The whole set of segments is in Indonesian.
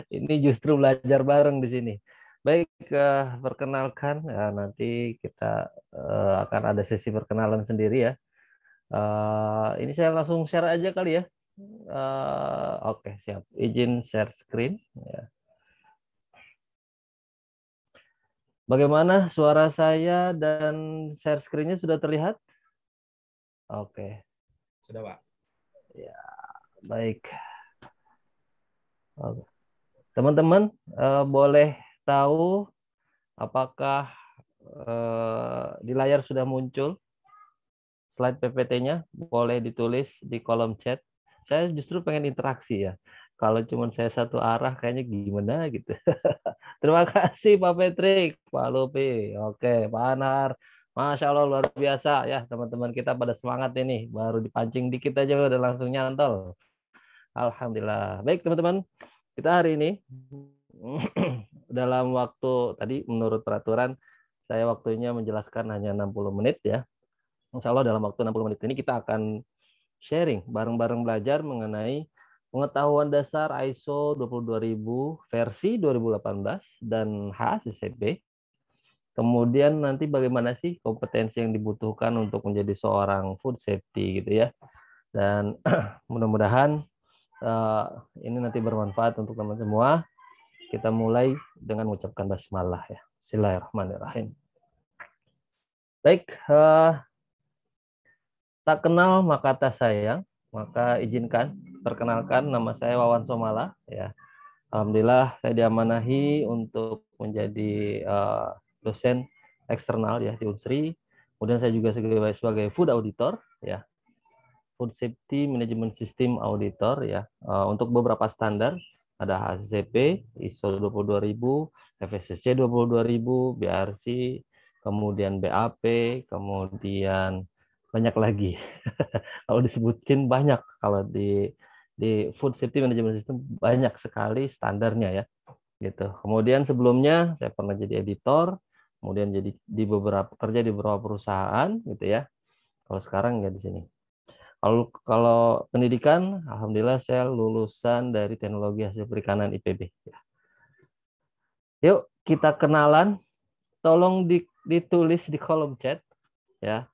Ini justru belajar bareng di sini. Baik, perkenalkan ya, nanti kita akan ada sesi perkenalan sendiri ya. Ini saya langsung share aja kali ya. Oke, siap. Izin share screen. Ya. Bagaimana suara saya dan share screen-nya sudah terlihat? Oke, Sudah, Pak. ya baik. Oke. Teman-teman, boleh tahu apakah di layar sudah muncul slide PPT-nya? Boleh ditulis di kolom chat. Saya justru pengen interaksi ya. Kalau cuma saya satu arah kayaknya gimana gitu. Terima kasih Pak Patrick, Pak Lupi. Oke, Pak Anar. Masya Allah luar biasa ya teman-teman kita pada semangat ini. Baru dipancing dikit aja udah langsung nyantol. Alhamdulillah. Baik teman-teman, kita hari ini dalam waktu tadi menurut peraturan saya waktunya menjelaskan hanya 60 menit ya. Insya Allah dalam waktu 60 menit ini kita akan sharing bareng-bareng belajar mengenai pengetahuan dasar ISO 22000 versi 2018 dan HACCP. Kemudian nanti bagaimana sih kompetensi yang dibutuhkan untuk menjadi seorang food safety gitu ya. Dan mudah-mudahan ini nanti bermanfaat untuk teman semua. Kita mulai dengan mengucapkan basmalah ya. Bismillahirrahmanirrahim. Baik, tak kenal maka tak sayang. Maka izinkan perkenalkan nama saya Wawan Somala ya. Alhamdulillah saya diamanahi untuk menjadi dosen eksternal ya di Unsri. Kemudian saya juga sebagai food auditor ya, food safety management system auditor ya, untuk beberapa standar ada HACCP, ISO 22000, FSSC 22000, BRC, kemudian BAP, kemudian banyak lagi. Kalau disebutin banyak, kalau di food safety management system banyak sekali standarnya ya gitu. Kemudian sebelumnya saya pernah jadi editor, kemudian jadi di beberapa kerja di beberapa perusahaan gitu ya. Kalau sekarang nggak di sini. Kalau pendidikan, alhamdulillah saya lulusan dari Teknologi Hasil Perikanan IPB. Yuk kita kenalan. Tolong ditulis di kolom chat ya.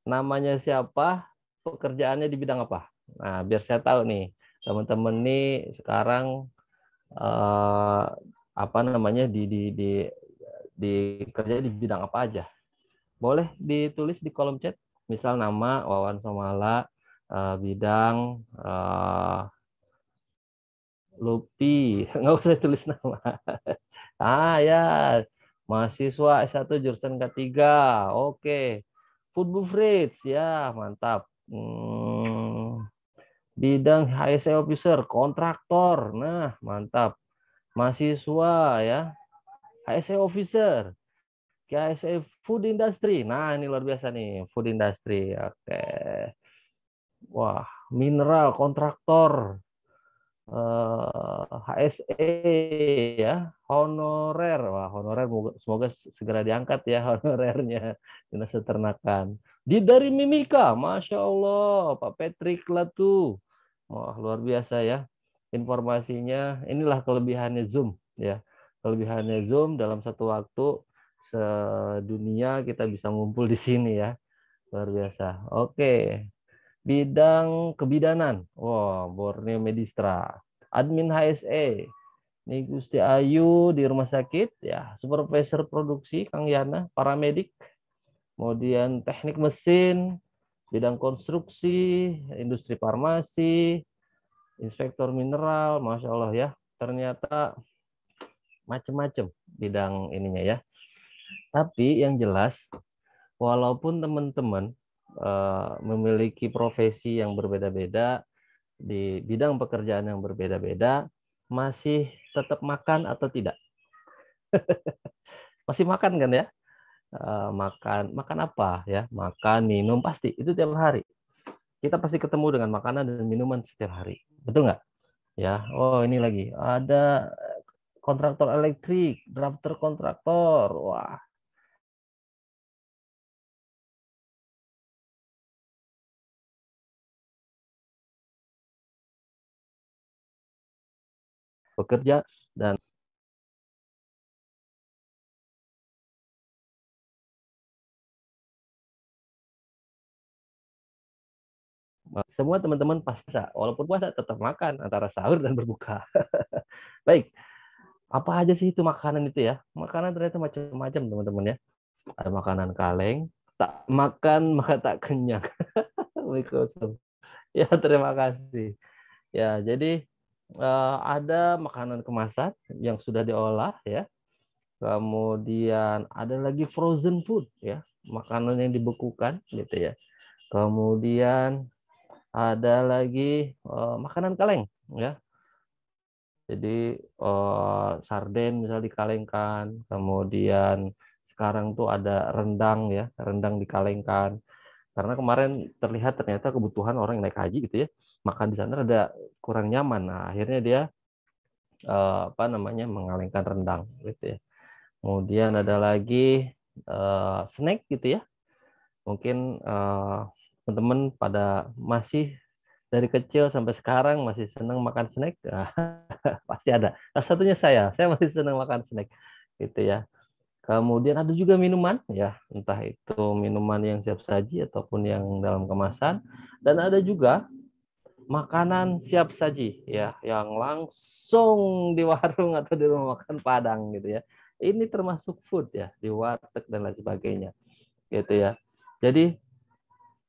Namanya siapa, pekerjaannya di bidang apa. Nah, biar saya tahu nih, teman-teman nih sekarang eh, apa namanya di kerja di bidang apa aja. Boleh ditulis di kolom chat. Misal nama Wawan Somala, bidang Lupi, nggak usah tulis nama. Ya, mahasiswa S1 jurusan K3. Oke. Food beverage, ya mantap. Bidang HSE officer, kontraktor. Nah, mantap. Mahasiswa ya, HSE officer. HSE food industry. Nah, ini luar biasa nih, food industry. Oke. Wah, mineral kontraktor. HSE ya, honorer. Wah, honorer semoga segera diangkat ya honorernya dinas peternakan. Dari Mimika, Masya Allah, Pak Patrick Latu. Wah, luar biasa ya informasinya. Inilah kelebihannya Zoom ya. Kelebihannya Zoom dalam satu waktu sedunia kita bisa ngumpul di sini ya. Luar biasa. Oke. Bidang kebidanan. Wah, Borneo Medistra. Admin HSE. Nih Gusti Ayu di rumah sakit ya, supervisor produksi Kang Yana, paramedik, kemudian teknik mesin, bidang konstruksi, industri farmasi, inspektor mineral, Masya Allah ya, ternyata macam-macam bidang ininya ya. Tapi yang jelas, walaupun teman-teman memiliki profesi yang berbeda-beda, di bidang pekerjaan yang berbeda-beda, masih tetap makan atau tidak? Masih makan kan ya? Makan makan apa ya? Makan, minum pasti itu tiap hari. Kita pasti ketemu dengan makanan dan minuman setiap hari. Betul nggak? Ya. Oh, ini lagi ada kontraktor elektrik, drafter kontraktor. Wah, bekerja Dan semua teman-teman puasa, walaupun puasa tetap makan antara sahur dan berbuka. Baik, apa aja sih itu makanan itu ya? Makanan ternyata macam-macam teman-teman ya. Ada makanan kaleng, tak makan maka tak kenyang. Waalaikumsalam. Ya, terima kasih. Ya, jadi ada makanan kemasan yang sudah diolah ya. Kemudian ada lagi frozen food ya, makanan yang dibekukan gitu ya. Kemudian ada lagi makanan kaleng ya. Jadi sarden misal dikalengkan, kemudian sekarang tuh ada rendang ya, rendang dikalengkan. Karena kemarin terlihat ternyata kebutuhan orang yang naik haji gitu ya, makan di sana ada kurang nyaman. Nah, akhirnya dia apa namanya mengalengkan rendang gitu ya. Kemudian ada lagi snack gitu ya. Mungkin teman-teman pada masih dari kecil sampai sekarang masih senang makan snack. Nah, pasti ada. Salah satunya saya masih senang makan snack gitu ya. Kemudian ada juga minuman ya, entah itu minuman yang siap saji ataupun yang dalam kemasan. Dan ada juga makanan siap saji ya, yang langsung di warung atau di rumah makan Padang gitu ya. Ini termasuk food ya, di warteg dan lain sebagainya gitu ya. Jadi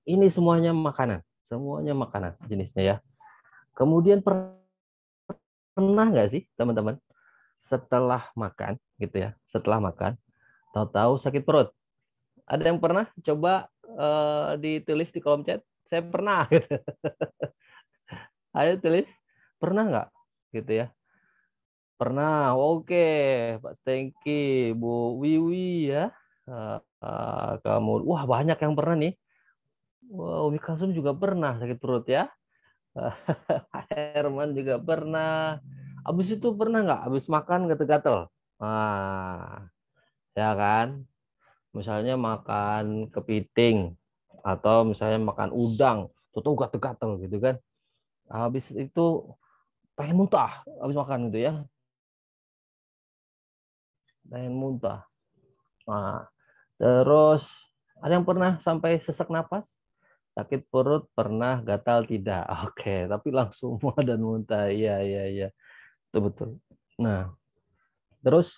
ini semuanya makanan jenisnya ya. Kemudian pernah nggak sih teman-teman setelah makan gitu ya, setelah makan tahu-tahu sakit perut? Ada yang pernah coba ditulis di kolom chat? Saya pernah. Ayo tulis, pernah nggak? Gitu ya. Pernah. Oke, Pak Stengki, Bu Wiwi ya. Kamu, wah banyak yang pernah nih. Wah, Umi Kalsum juga pernah sakit perut ya. Herman juga pernah. Habis itu pernah nggak? Habis makan gatel-gatel. Nah, ya kan? Misalnya makan kepiting atau misalnya makan udang, tuh gatel-gatel gitu kan. Habis itu pengen muntah habis makan gitu ya. Pengen muntah. Nah, terus ada yang pernah sampai sesak napas? Sakit perut pernah, gatal tidak. Oke, tapi langsung mual dan muntah. Iya, iya, iya. Betul, betul. Nah, terus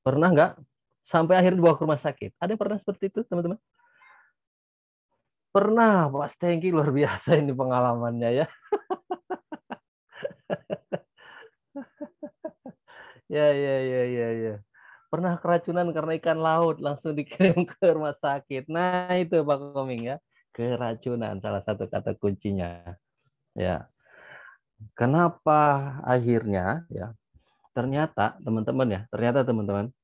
pernah nggak sampai akhirnya dibawa ke rumah sakit? Ada yang pernah seperti itu, teman-teman? Pernah, Pak Stengki luar biasa ini pengalamannya ya. Ya, ya, ya, ya, ya. Pernah keracunan karena ikan laut langsung dikirim ke rumah sakit. Nah, itu Pak Koming ya. Keracunan salah satu kata kuncinya. Ya. Kenapa akhirnya ya? Ternyata teman-teman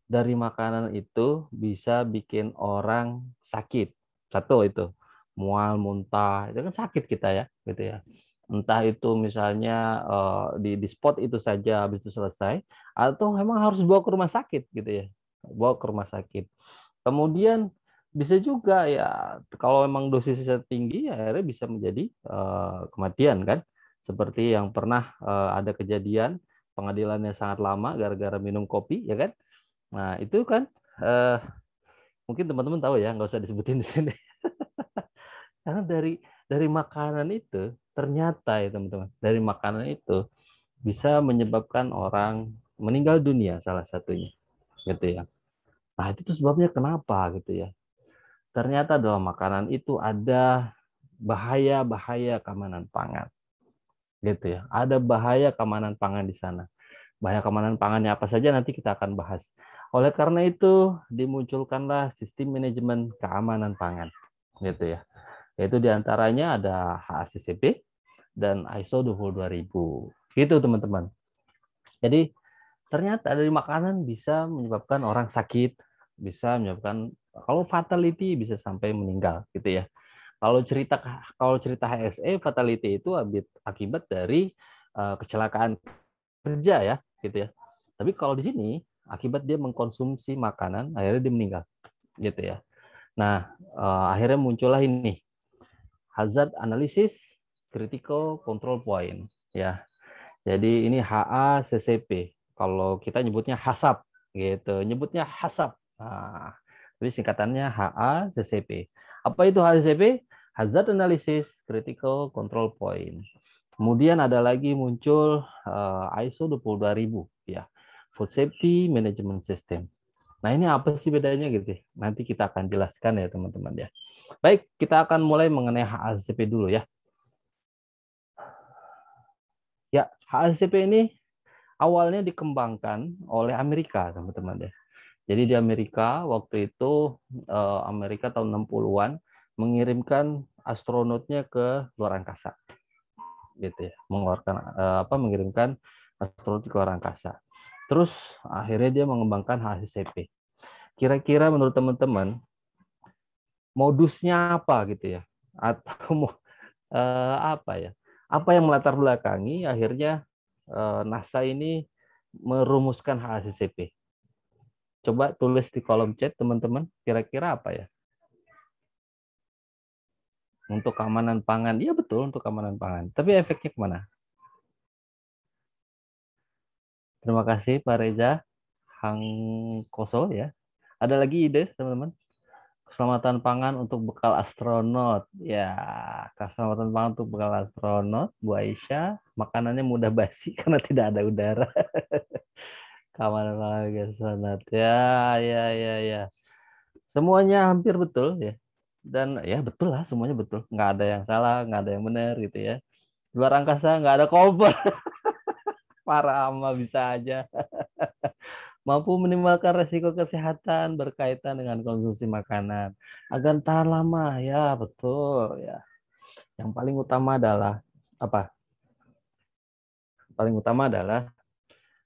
dari makanan itu bisa bikin orang sakit. Satu itu mual, muntah, itu kan sakit kita ya, gitu ya. Entah itu misalnya di spot itu saja habis itu selesai, atau memang harus bawa ke rumah sakit gitu ya, bawa ke rumah sakit. Kemudian bisa juga ya kalau memang dosisnya tinggi, akhirnya bisa menjadi kematian kan, seperti yang pernah ada kejadian pengadilannya sangat lama gara-gara minum kopi ya kan. Nah, itu kan eh, mungkin teman-teman tahu ya, nggak usah disebutin di sini. Karena dari makanan itu ternyata ya teman-teman, dari makanan itu bisa menyebabkan orang meninggal dunia salah satunya, gitu ya. Nah, itu tuh sebabnya kenapa gitu ya. Ternyata dalam makanan itu ada bahaya-bahaya keamanan pangan, gitu ya. Ada bahaya keamanan pangan di sana. Bahaya keamanan pangannya apa saja nanti kita akan bahas. Oleh karena itu dimunculkanlah sistem manajemen keamanan pangan, gitu ya. Yaitu diantaranya ada HACCP dan ISO 22000. Gitu teman-teman. Jadi ternyata dari makanan bisa menyebabkan orang sakit, bisa menyebabkan kalau fatality bisa sampai meninggal, gitu ya. Kalau cerita HSE fatality itu akibat dari kecelakaan kerja ya, gitu ya. Tapi kalau di sini akibat dia mengkonsumsi makanan, akhirnya dia meninggal, gitu ya. Nah, akhirnya muncullah ini hazard analysis critical control point ya. Jadi ini HACCP Kalau kita nyebutnya HACCP gitu, nyebutnya HACCP. Nah, jadi singkatannya HACCP. Apa itu HACCP? Hazard Analysis Critical Control Point. Kemudian ada lagi muncul ISO 22000 ya. Food Safety Management System. Nah, ini apa sih bedanya gitu? Nanti kita akan jelaskan ya, teman-teman ya. Baik, kita akan mulai mengenai HACCP dulu ya. Ya, HACCP ini awalnya dikembangkan oleh Amerika, teman-teman ya. Jadi di Amerika waktu itu Amerika tahun 60-an mengirimkan astronotnya ke luar angkasa. Gitu ya. Mengirimkan astronot ke luar angkasa. Terus akhirnya dia mengembangkan HACCP. Kira-kira menurut teman-teman modusnya apa gitu ya? Atau apa ya? Apa yang melatar belakangi akhirnya NASA ini merumuskan HACCP? Coba tulis di kolom chat teman-teman, kira-kira apa ya? Untuk keamanan pangan. Iya betul, untuk keamanan pangan. Tapi efeknya kemana? Terima kasih Pak Reza Hangkoso ya. Ada lagi ide teman-teman? Keselamatan pangan untuk bekal astronot. Ya, keselamatan pangan untuk bekal astronot, Bu Aisyah. Makanannya mudah basi karena tidak ada udara. Keamanan pangan astronot. Ya, ya, ya, ya. Semuanya hampir betul ya. Dan ya betul lah, semuanya betul. Nggak ada yang salah, nggak ada yang benar gitu ya. Luar angkasa nggak ada cover. Para ama bisa aja. Mampu minimalkan resiko kesehatan berkaitan dengan konsumsi makanan agar tahan lama. Ya, betul ya. Yang paling utama adalah apa? Paling utama adalah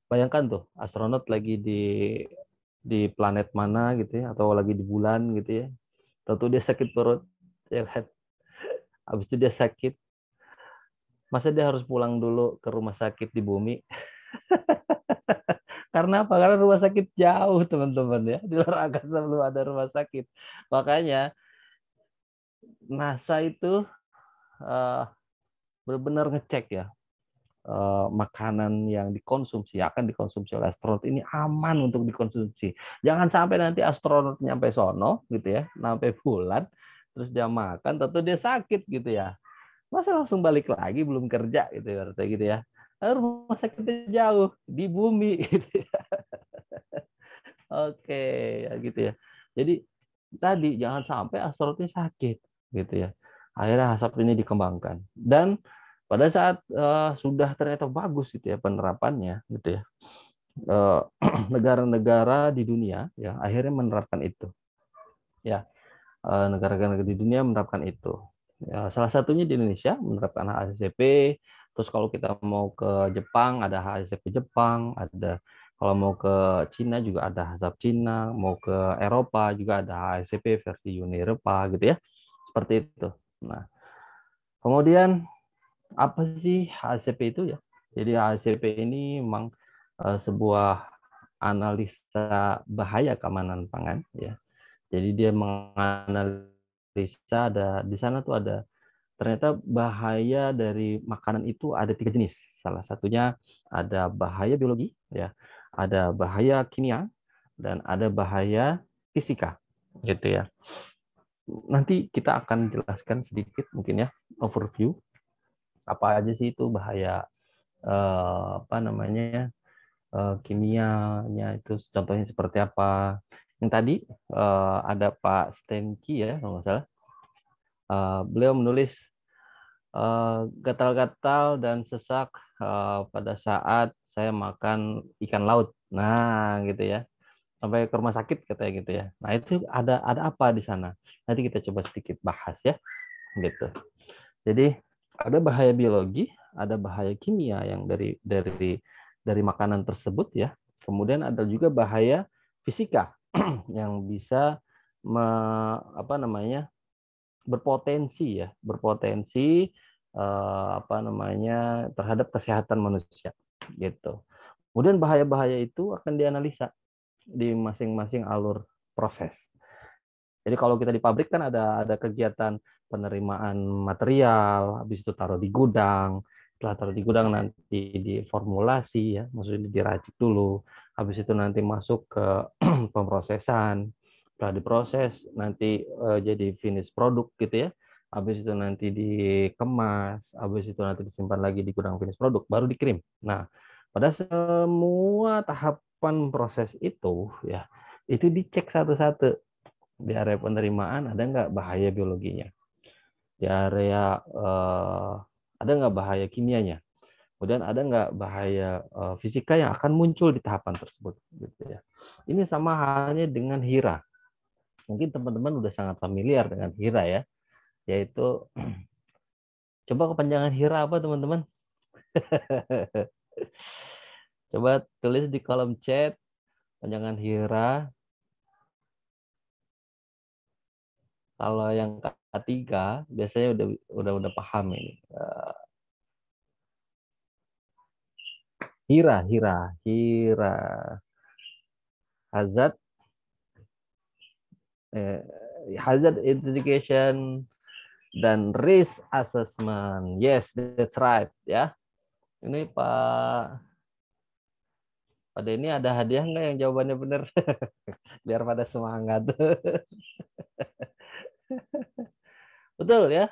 bayangkan tuh astronot lagi di planet mana gitu ya atau lagi di bulan gitu ya. Tentu dia sakit perut ya kan. Habis itu dia sakit. Masa dia harus pulang dulu ke rumah sakit di bumi? Karena apa? Karena rumah sakit jauh, teman-teman ya. Di luar angkasa belum ada rumah sakit. Makanya NASA itu uh, benar-benar ngecek ya makanan yang dikonsumsi akan dikonsumsi oleh astronot ini aman untuk dikonsumsi. Jangan sampai nanti astronot nyampe sono gitu ya, sampai bulan terus dia makan, tentu dia sakit gitu ya. Masa langsung balik lagi belum kerja gitu ya, gitu ya. Rumah sakitnya jauh di bumi gitu ya. Oke, ya gitu ya. Jadi tadi jangan sampai astronotnya sakit gitu ya. Akhirnya asap ini dikembangkan dan pada saat sudah ternyata bagus gitu ya penerapannya gitu ya. Negara-negara di dunia ya akhirnya menerapkan itu. Ya, negara-negara di dunia menerapkan itu. Ya, salah satunya di Indonesia menerapkan HACCP. Terus kalau kita mau ke Jepang ada HACCP Jepang, ada kalau mau ke Cina juga ada HACCP Cina, mau ke Eropa juga ada HACCP versi Uni Eropa gitu ya. Seperti itu. Nah, kemudian apa sih HACCP itu ya? Jadi HACCP ini memang sebuah analisa bahaya keamanan pangan ya. Jadi dia menganalisa ada di sana tuh ada ternyata bahaya dari makanan itu ada 3 jenis. Salah satunya ada bahaya biologi ya, ada bahaya kimia dan ada bahaya fisika gitu ya. Nanti kita akan jelaskan sedikit mungkin ya overview apa aja sih itu bahaya apa namanya kimianya itu contohnya seperti apa. Yang tadi ada Pak Stenki ya kalau nggak salah. Beliau menulis gatal-gatal dan sesak pada saat saya makan ikan laut. Nah, gitu ya. Sampai ke rumah sakit katanya gitu ya. Nah, itu ada apa di sana? Nanti kita coba sedikit bahas ya, gitu. Jadi ada bahaya biologi, ada bahaya kimia yang dari makanan tersebut ya. Kemudian ada juga bahaya fisika yang bisa apa namanya berpotensi apa namanya terhadap kesehatan manusia gitu. Kemudian bahaya-bahaya itu akan dianalisa di masing-masing alur proses. Jadi kalau kita di pabrik kan ada kegiatan penerimaan material, habis itu taruh di gudang, Setelah taruh di gudang nanti diformulasi ya, maksudnya diracik dulu. Habis itu nanti masuk ke pemrosesan. Setelah diproses nanti jadi finish produk gitu ya. Habis itu nanti dikemas, habis itu nanti disimpan lagi di gudang finish produk, baru dikirim. Nah, pada semua tahapan proses itu ya, itu dicek satu-satu di area penerimaan ada nggak bahaya biologinya, di area ada nggak bahaya kimianya, kemudian ada nggak bahaya fisika yang akan muncul di tahapan tersebut gitu ya. Ini sama halnya dengan HIRA. Mungkin teman-teman udah sangat familiar dengan HIRA ya, yaitu coba kepanjangan HIRA apa teman-teman? Coba tulis di kolom chat panjangan HIRA. Kalau yang ketiga biasanya udah paham ini. HIRA. Hazard eh, hazard identification dan risk assessment. Yes, that's right ya. Ini Pak Denny ada hadiah nggak yang jawabannya benar? Biar pada semangat. Betul ya.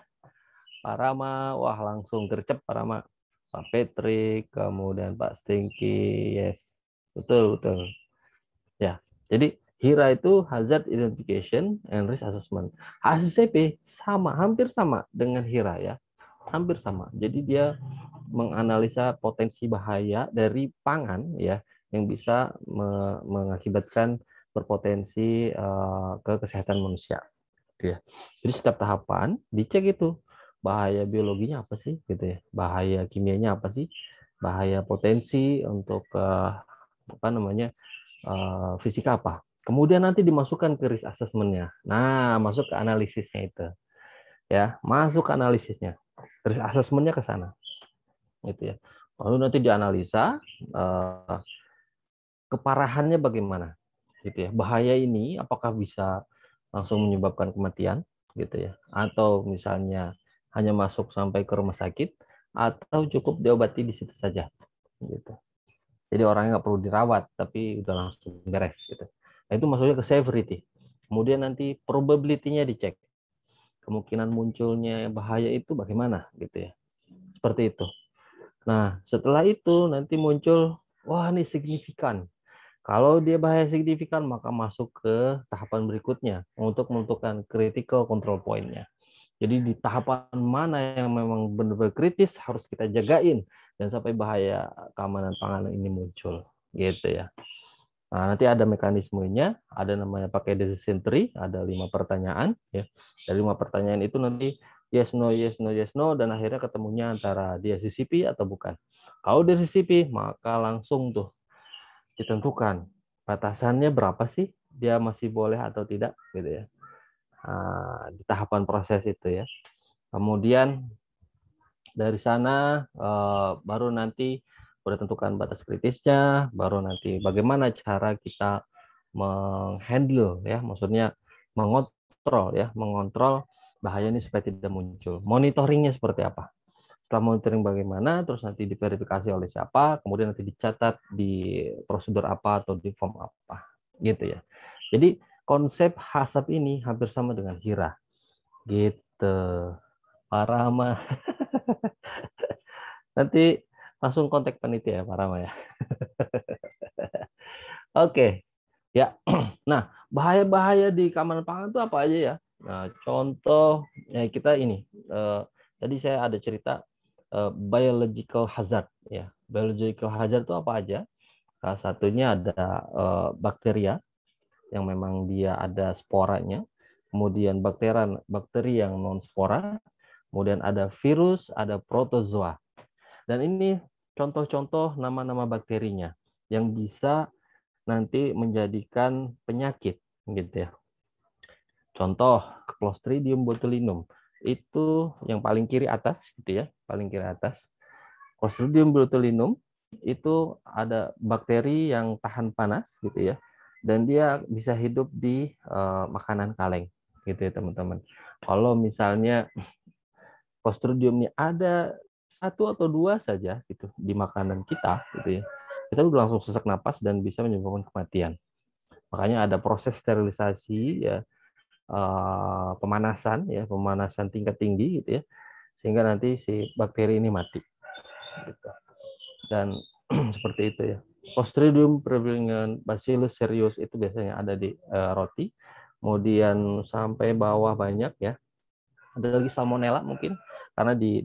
Pak Rama, wah langsung gercep Pak Rama. Pak Patrick, kemudian Pak Stinky, yes. Betul, betul. Ya, jadi HIRA itu Hazard Identification and Risk Assessment. HACCP sama, hampir sama dengan HIRA ya. Hampir sama. Jadi dia menganalisa potensi bahaya dari pangan ya yang bisa mengakibatkan berpotensi ke kesehatan manusia. Gitu ya. Jadi setiap tahapan dicek itu bahaya biologinya apa sih, gitu ya. Bahaya kimianya apa sih? Bahaya potensi untuk apa namanya fisika apa? Kemudian nanti dimasukkan ke risk assessment-nya. Nah, masuk ke analisisnya itu. Ya, masuk ke analisisnya. Risk assessment-nya ke sana. Gitu ya. Lalu nanti dianalisa keparahannya bagaimana, gitu ya. Bahaya ini apakah bisa langsung menyebabkan kematian, gitu ya, atau misalnya hanya masuk sampai ke rumah sakit, atau cukup diobati di situ saja, gitu. Jadi orangnya nggak perlu dirawat, tapi udah langsung beres, gitu. Nah, itu maksudnya ke severity. Kemudian nanti probability-nya dicek. Kemungkinan munculnya bahaya itu bagaimana, gitu ya. Seperti itu. Nah, setelah itu nanti muncul, wah ini signifikan. Kalau dia bahaya signifikan, maka masuk ke tahapan berikutnya untuk menentukan critical control point-nya. Jadi di tahapan mana yang memang benar-benar kritis harus kita jagain dan sampai bahaya keamanan pangan ini muncul, gitu ya. Nah, nanti ada mekanismenya, ada namanya pakai decision tree, ada 5 pertanyaan ya. Dari 5 pertanyaan itu nanti yes no yes no yes no dan akhirnya ketemunya antara dia CCP atau bukan. Kalau dia CCP, maka langsung tuh ditentukan batasannya berapa sih, dia masih boleh atau tidak gitu ya. Nah, di tahapan proses itu ya. Kemudian dari sana baru nanti udah tentukan batas kritisnya, baru nanti bagaimana cara kita menghandle ya, maksudnya mengontrol bahaya ini supaya tidak muncul. Monitoringnya seperti apa? Setelah monitoring bagaimana, terus nanti diverifikasi oleh siapa, kemudian nanti dicatat di prosedur apa atau di form apa, gitu ya. Jadi konsep HACCP ini hampir sama dengan HIRA, gitu. Pak Rama, nanti langsung kontak panitia ya Pak Rama ya. Oke, ya. Nah, bahaya-bahaya di keamanan pangan itu apa aja ya? Nah, contoh ya kita ini. Tadi saya ada cerita biological hazard ya. Biological hazard itu apa aja? Salah satunya ada bakteria yang memang dia ada sporanya, kemudian bakteri yang non spora, kemudian ada virus, ada protozoa. Dan ini contoh-contoh nama-nama bakterinya yang bisa nanti menjadikan penyakit gitu ya. Contoh Clostridium botulinum itu yang paling kiri atas gitu ya, paling kiri atas. Clostridium botulinum itu ada bakteri yang tahan panas gitu ya, dan dia bisa hidup di makanan kaleng gitu ya teman-teman. Kalau misalnya Clostridium ini ada satu atau dua saja gitu di makanan kita gitu ya, kita udah langsung sesak napas dan bisa menyebabkan kematian. Makanya ada proses sterilisasi ya, pemanasan ya, pemanasan tingkat tinggi gitu ya, sehingga nanti si bakteri ini mati gitu. Dan seperti itu ya. Clostridium perfringens Bacillus cereus itu biasanya ada di roti. Kemudian sampai bawah banyak ya. Ada lagi salmonella mungkin karena di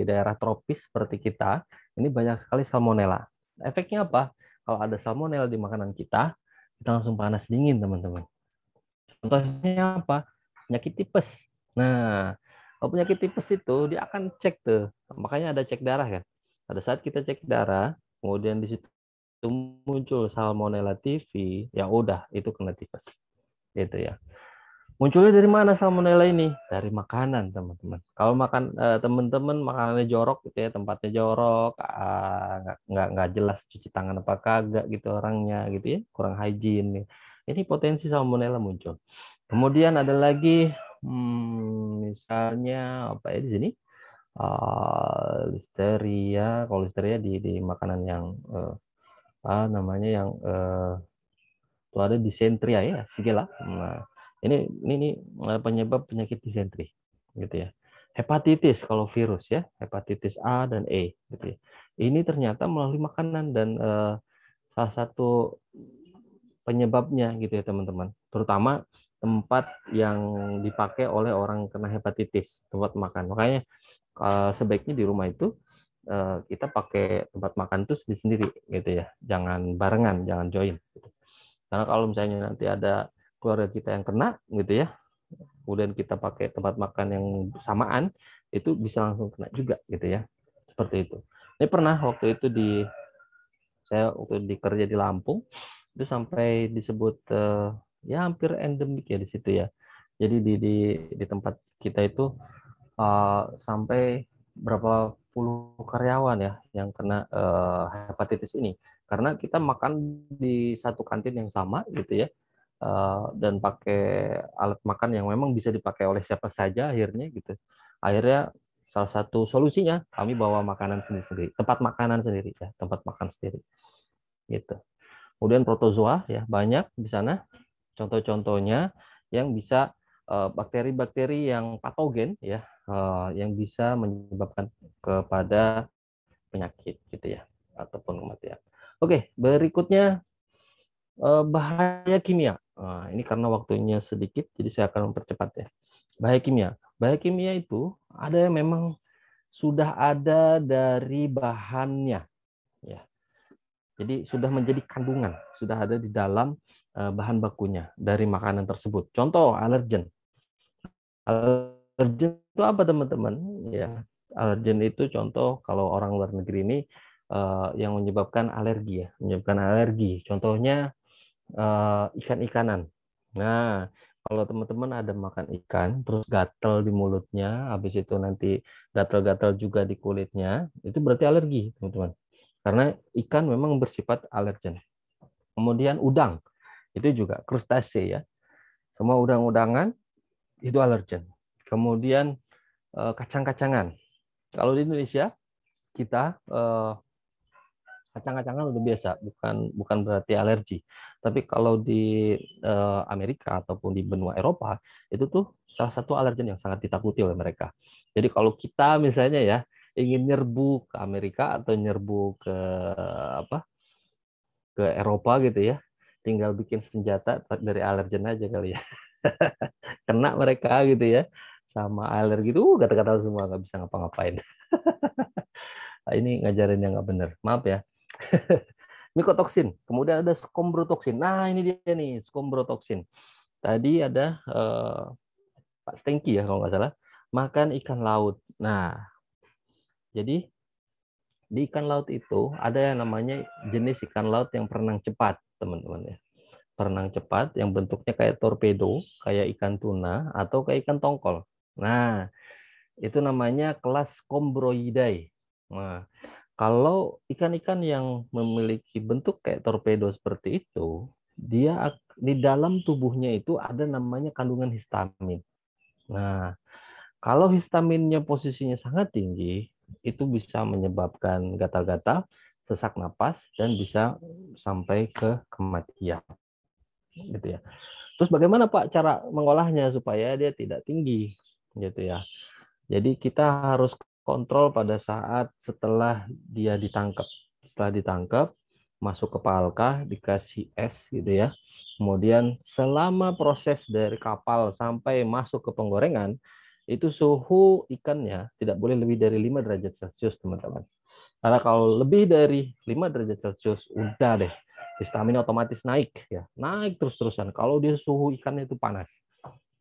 daerah tropis seperti kita ini banyak sekali salmonella. Efeknya apa? Kalau ada salmonella di makanan kita langsung panas dingin teman-teman. Contohnya apa? Penyakit tipes. Nah, kalau penyakit tipes itu dia akan cek tuh. Makanya ada cek darah kan. Pada saat kita cek darah, kemudian di situ muncul Salmonella typhi, ya udah itu kena tipes. Gitu ya. Munculnya dari mana Salmonella ini? Dari makanan, teman-teman. Kalau makan teman-teman makanannya jorok gitu ya, tempatnya jorok, nggak jelas cuci tangan apa kagak gitu orangnya gitu ya, kurang hygiene. Ini potensi Salmonella muncul. Kemudian ada lagi misalnya apa ya di sini? Listeria, kalau listeria di makanan yang namanya yang itu ada disentria ya, Shigella. Nah, ini penyebab penyakit disentri gitu ya. Hepatitis kalau virus ya, hepatitis A dan E gitu ya. Ini ternyata melalui makanan dan salah satu penyebabnya gitu ya teman-teman. Terutama tempat yang dipakai oleh orang kena hepatitis, tempat makan. Makanya sebaiknya di rumah itu kita pakai tempat makan itu sendiri gitu ya. Jangan barengan, jangan join gitu. Karena kalau misalnya nanti ada keluarga kita yang kena gitu ya, kemudian kita pakai tempat makan yang samaan, itu bisa langsung kena juga gitu ya. Seperti itu. Ini pernah waktu itu saya waktu dikerja di Lampung, itu sampai disebut ya hampir endemik ya di situ ya. Jadi di tempat kita itu sampai berapa puluh karyawan ya yang kena hepatitis ini. Karena kita makan di satu kantin yang sama gitu ya, dan pakai alat makan yang memang bisa dipakai oleh siapa saja akhirnya gitu. Akhirnya salah satu solusinya kami bawa makanan sendiri-sendiri, tempat makanan sendiri ya, tempat makan sendiri gitu. Kemudian protozoa ya banyak di sana. Contoh-contohnya yang bisa bakteri-bakteri yang patogen ya, yang bisa menyebabkan kepada penyakit gitu ya ataupun kematian. Oke, berikutnya bahaya kimia. Nah, ini karena waktunya sedikit, jadi saya akan mempercepat ya. Bahaya kimia. Bahaya kimia itu ada yang memang sudah ada dari bahannya, ya. Jadi sudah menjadi kandungan, sudah ada di dalam bahan bakunya dari makanan tersebut. Contoh alergen. Alergen itu apa teman-teman? Ya, alergen itu contoh kalau orang luar negeri ini yang menyebabkan alergi ya, menyebabkan alergi. Contohnya ikan-ikanan. Nah, kalau teman-teman ada makan ikan, terus gatal di mulutnya, habis itu nanti gatal-gatal juga di kulitnya, itu berarti alergi, teman-teman. Karena ikan memang bersifat alergen. Kemudian udang, itu juga krustase ya. Semua udang-udangan itu alergen. Kemudian kacang-kacangan. Kalau di Indonesia kita kacang-kacangan udah biasa, bukan berarti alergi. Tapi kalau di Amerika ataupun di benua Eropa itu tuh salah satu alergen yang sangat ditakuti oleh mereka. Jadi kalau kita misalnya ya ingin nyerbu ke Amerika atau nyerbu ke apa ke Eropa gitu ya, tinggal bikin senjata dari alergen aja kali ya. Kena mereka gitu ya sama alergi itu gatal-gatal semua nggak bisa ngapa-ngapain. Ini ngajarin yang nggak bener, maaf ya. Mikotoksin, kemudian ada skombrotoksin. Nah, ini dia nih, skombrotoksin. Tadi ada Pak Stengki ya kalau nggak salah, makan ikan laut. Nah, jadi di ikan laut itu ada yang namanya jenis ikan laut yang berenang cepat, teman-teman ya. Berenang cepat yang bentuknya kayak torpedo, kayak ikan tuna atau kayak ikan tongkol. Nah, itu namanya kelas Combroidae. Nah, kalau ikan-ikan yang memiliki bentuk kayak torpedo seperti itu, dia di dalam tubuhnya itu ada namanya kandungan histamin. Nah, kalau histaminnya posisinya sangat tinggi, itu bisa menyebabkan gatal-gatal, sesak napas, dan bisa sampai ke kematian. Gitu ya. Terus bagaimana Pak cara mengolahnya supaya dia tidak tinggi? Gitu ya. Jadi kita harus kontrol pada saat setelah dia ditangkap. Setelah ditangkap, masuk ke palka, dikasih es gitu ya. Kemudian selama proses dari kapal sampai masuk ke penggorengan, itu suhu ikannya tidak boleh lebih dari 5 derajat Celcius, teman-teman. Karena kalau lebih dari 5 derajat Celcius, udah deh, histamina otomatis naik ya, naik terus-terusan. Kalau dia suhu ikannya itu panas,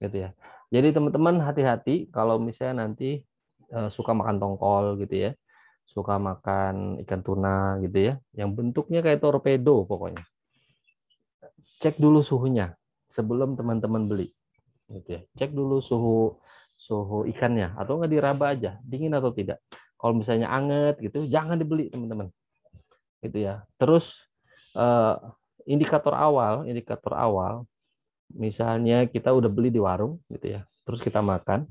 gitu ya. Jadi teman-teman hati-hati kalau misalnya nanti suka makan tongkol gitu ya, suka makan ikan tuna gitu ya, yang bentuknya kayak torpedo pokoknya. Cek dulu suhunya sebelum teman-teman beli, gitu ya. Cek dulu suhu suhu ikannya, atau nggak diraba aja, dingin atau tidak. Kalau misalnya anget gitu, jangan dibeli teman-teman, gitu ya. Terus eh, indikator awal, misalnya kita udah beli di warung, gitu ya. Terus kita makan,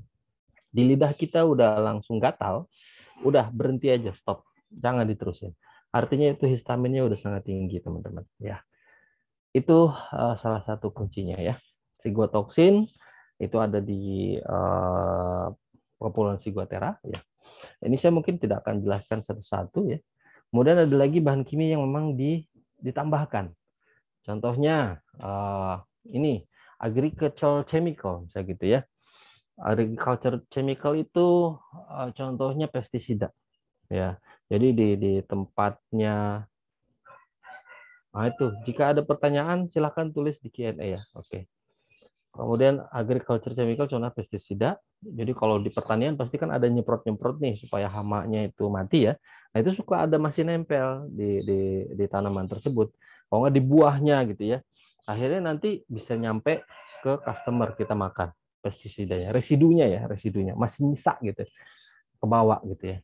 di lidah kita udah langsung gatal, udah berhenti aja, stop, jangan diterusin. Artinya itu histaminnya udah sangat tinggi teman-teman ya. Itu salah satu kuncinya ya. Sigotoksin itu ada di Kepulauan Sigotera ya. Ini saya mungkin tidak akan jelaskan satu-satu ya. Kemudian ada lagi bahan kimia yang memang ditambahkan. Contohnya ini agricultural chemical, misalnya gitu ya. Agriculture chemical itu contohnya pestisida ya. Jadi di tempatnya, nah itu jika ada pertanyaan silahkan tulis di Q&A ya. Oke. Kemudian agriculture chemical contoh pestisida. Jadi kalau di pertanian pasti kan ada nyemprot-nyemprot nih supaya hamanya itu mati ya. Nah itu suka ada masih nempel di tanaman tersebut. Kalau nggak di buahnya gitu ya. Akhirnya nanti bisa nyampe ke customer kita makan pestisidanya, residunya masih nyisa gitu ke bawah gitu ya.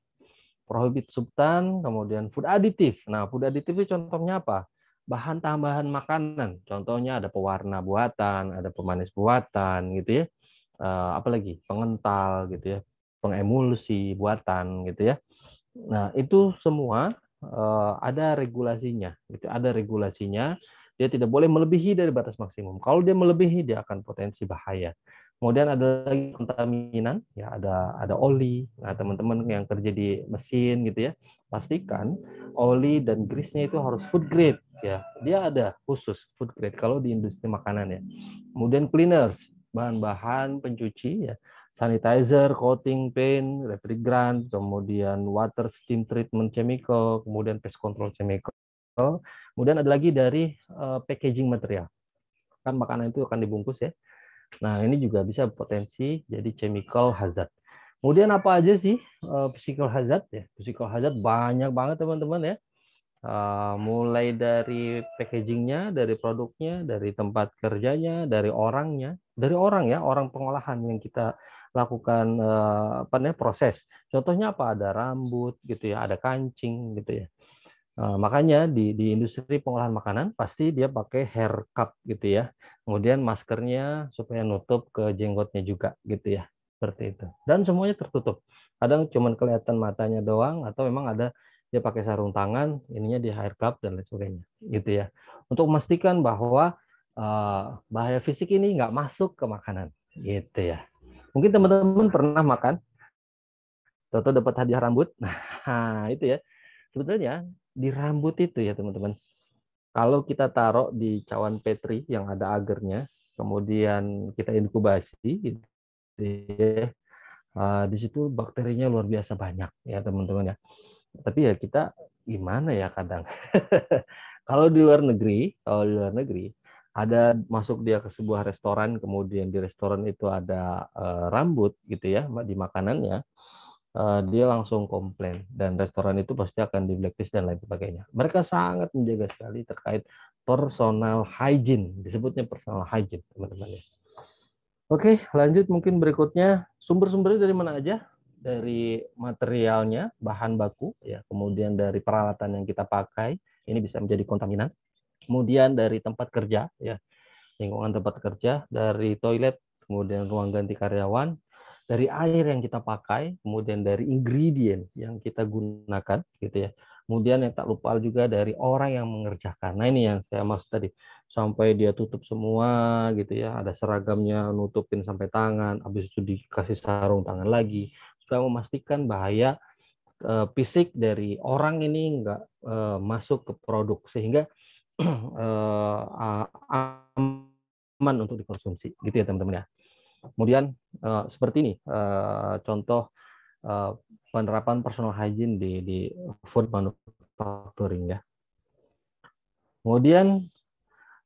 Prohibit substan, kemudian food aditif. Nah, food aditif itu contohnya apa? Bahan tambahan makanan. Contohnya ada pewarna buatan, ada pemanis buatan gitu ya. Apalagi pengental gitu ya, pengemulsi buatan gitu ya. Nah, itu semua ada regulasinya, gitu. Ada regulasinya. Dia tidak boleh melebihi dari batas maksimum. Kalau dia melebihi, dia akan potensi bahaya. Kemudian ada lagi kontaminan, ya ada oli. Nah, teman-teman yang kerja di mesin gitu ya, pastikan oli dan grease-nya itu harus food grade ya. Dia ada khusus food grade kalau di industri makanan ya. Kemudian cleaners, bahan-bahan pencuci ya, sanitizer, coating paint, refrigerant, kemudian water steam treatment chemical, kemudian pest control chemical. Kemudian ada lagi dari packaging material. Kan makanan itu akan dibungkus ya. Nah, ini juga bisa potensi jadi chemical hazard. Kemudian apa aja sih physical hazard ya? Physical hazard banyak banget teman-teman ya. Mulai dari packagingnya, dari produknya, dari tempat kerjanya, dari orangnya, dari orang ya, orang pengolahan yang kita lakukan apa namanya proses. Contohnya apa? Ada rambut gitu ya, ada kancing gitu ya. Makanya di industri pengolahan makanan pasti dia pakai hair cup gitu ya. Kemudian maskernya supaya nutup ke jenggotnya juga gitu ya. Seperti itu. Dan semuanya tertutup. Kadang cuma kelihatan matanya doang atau memang ada dia pakai sarung tangan, ininya di hair cup dan lain sebagainya gitu ya. Untuk memastikan bahwa bahaya fisik ini nggak masuk ke makanan gitu ya. Mungkin teman-teman pernah makan, atau dapat hadiah rambut. Nah, itu ya. Sebetulnya di rambut itu ya teman-teman, kalau kita taruh di cawan petri yang ada agarnya, kemudian kita inkubasi, gitu ya, di situ bakterinya luar biasa banyak ya teman-teman ya. Tapi ya kita gimana ya kadang. Kalau di luar negeri ada masuk dia ke sebuah restoran, kemudian di restoran itu ada rambut gitu ya di makanannya, dia langsung komplain dan restoran itu pasti akan di blacklist dan lain sebagainya. Mereka sangat menjaga sekali terkait personal hygiene, disebutnya personal hygiene, teman-teman ya. Oke, lanjut mungkin berikutnya sumber-sumbernya dari mana aja? Dari materialnya, bahan baku ya, kemudian dari peralatan yang kita pakai, ini bisa menjadi kontaminan. Kemudian dari tempat kerja ya, lingkungan tempat kerja, dari toilet, kemudian ruang ganti karyawan, dari air yang kita pakai, kemudian dari ingredient yang kita gunakan, gitu ya. Kemudian yang tak lupa juga dari orang yang mengerjakan. Nah ini yang saya maksud tadi, sampai dia tutup semua, gitu ya. Ada seragamnya, nutupin sampai tangan, habis itu dikasih sarung tangan lagi, supaya memastikan bahaya fisik dari orang ini nggak masuk ke produk sehingga aman untuk dikonsumsi, gitu ya teman-teman ya. Kemudian seperti ini contoh penerapan personal hygiene di food manufacturing ya. Kemudian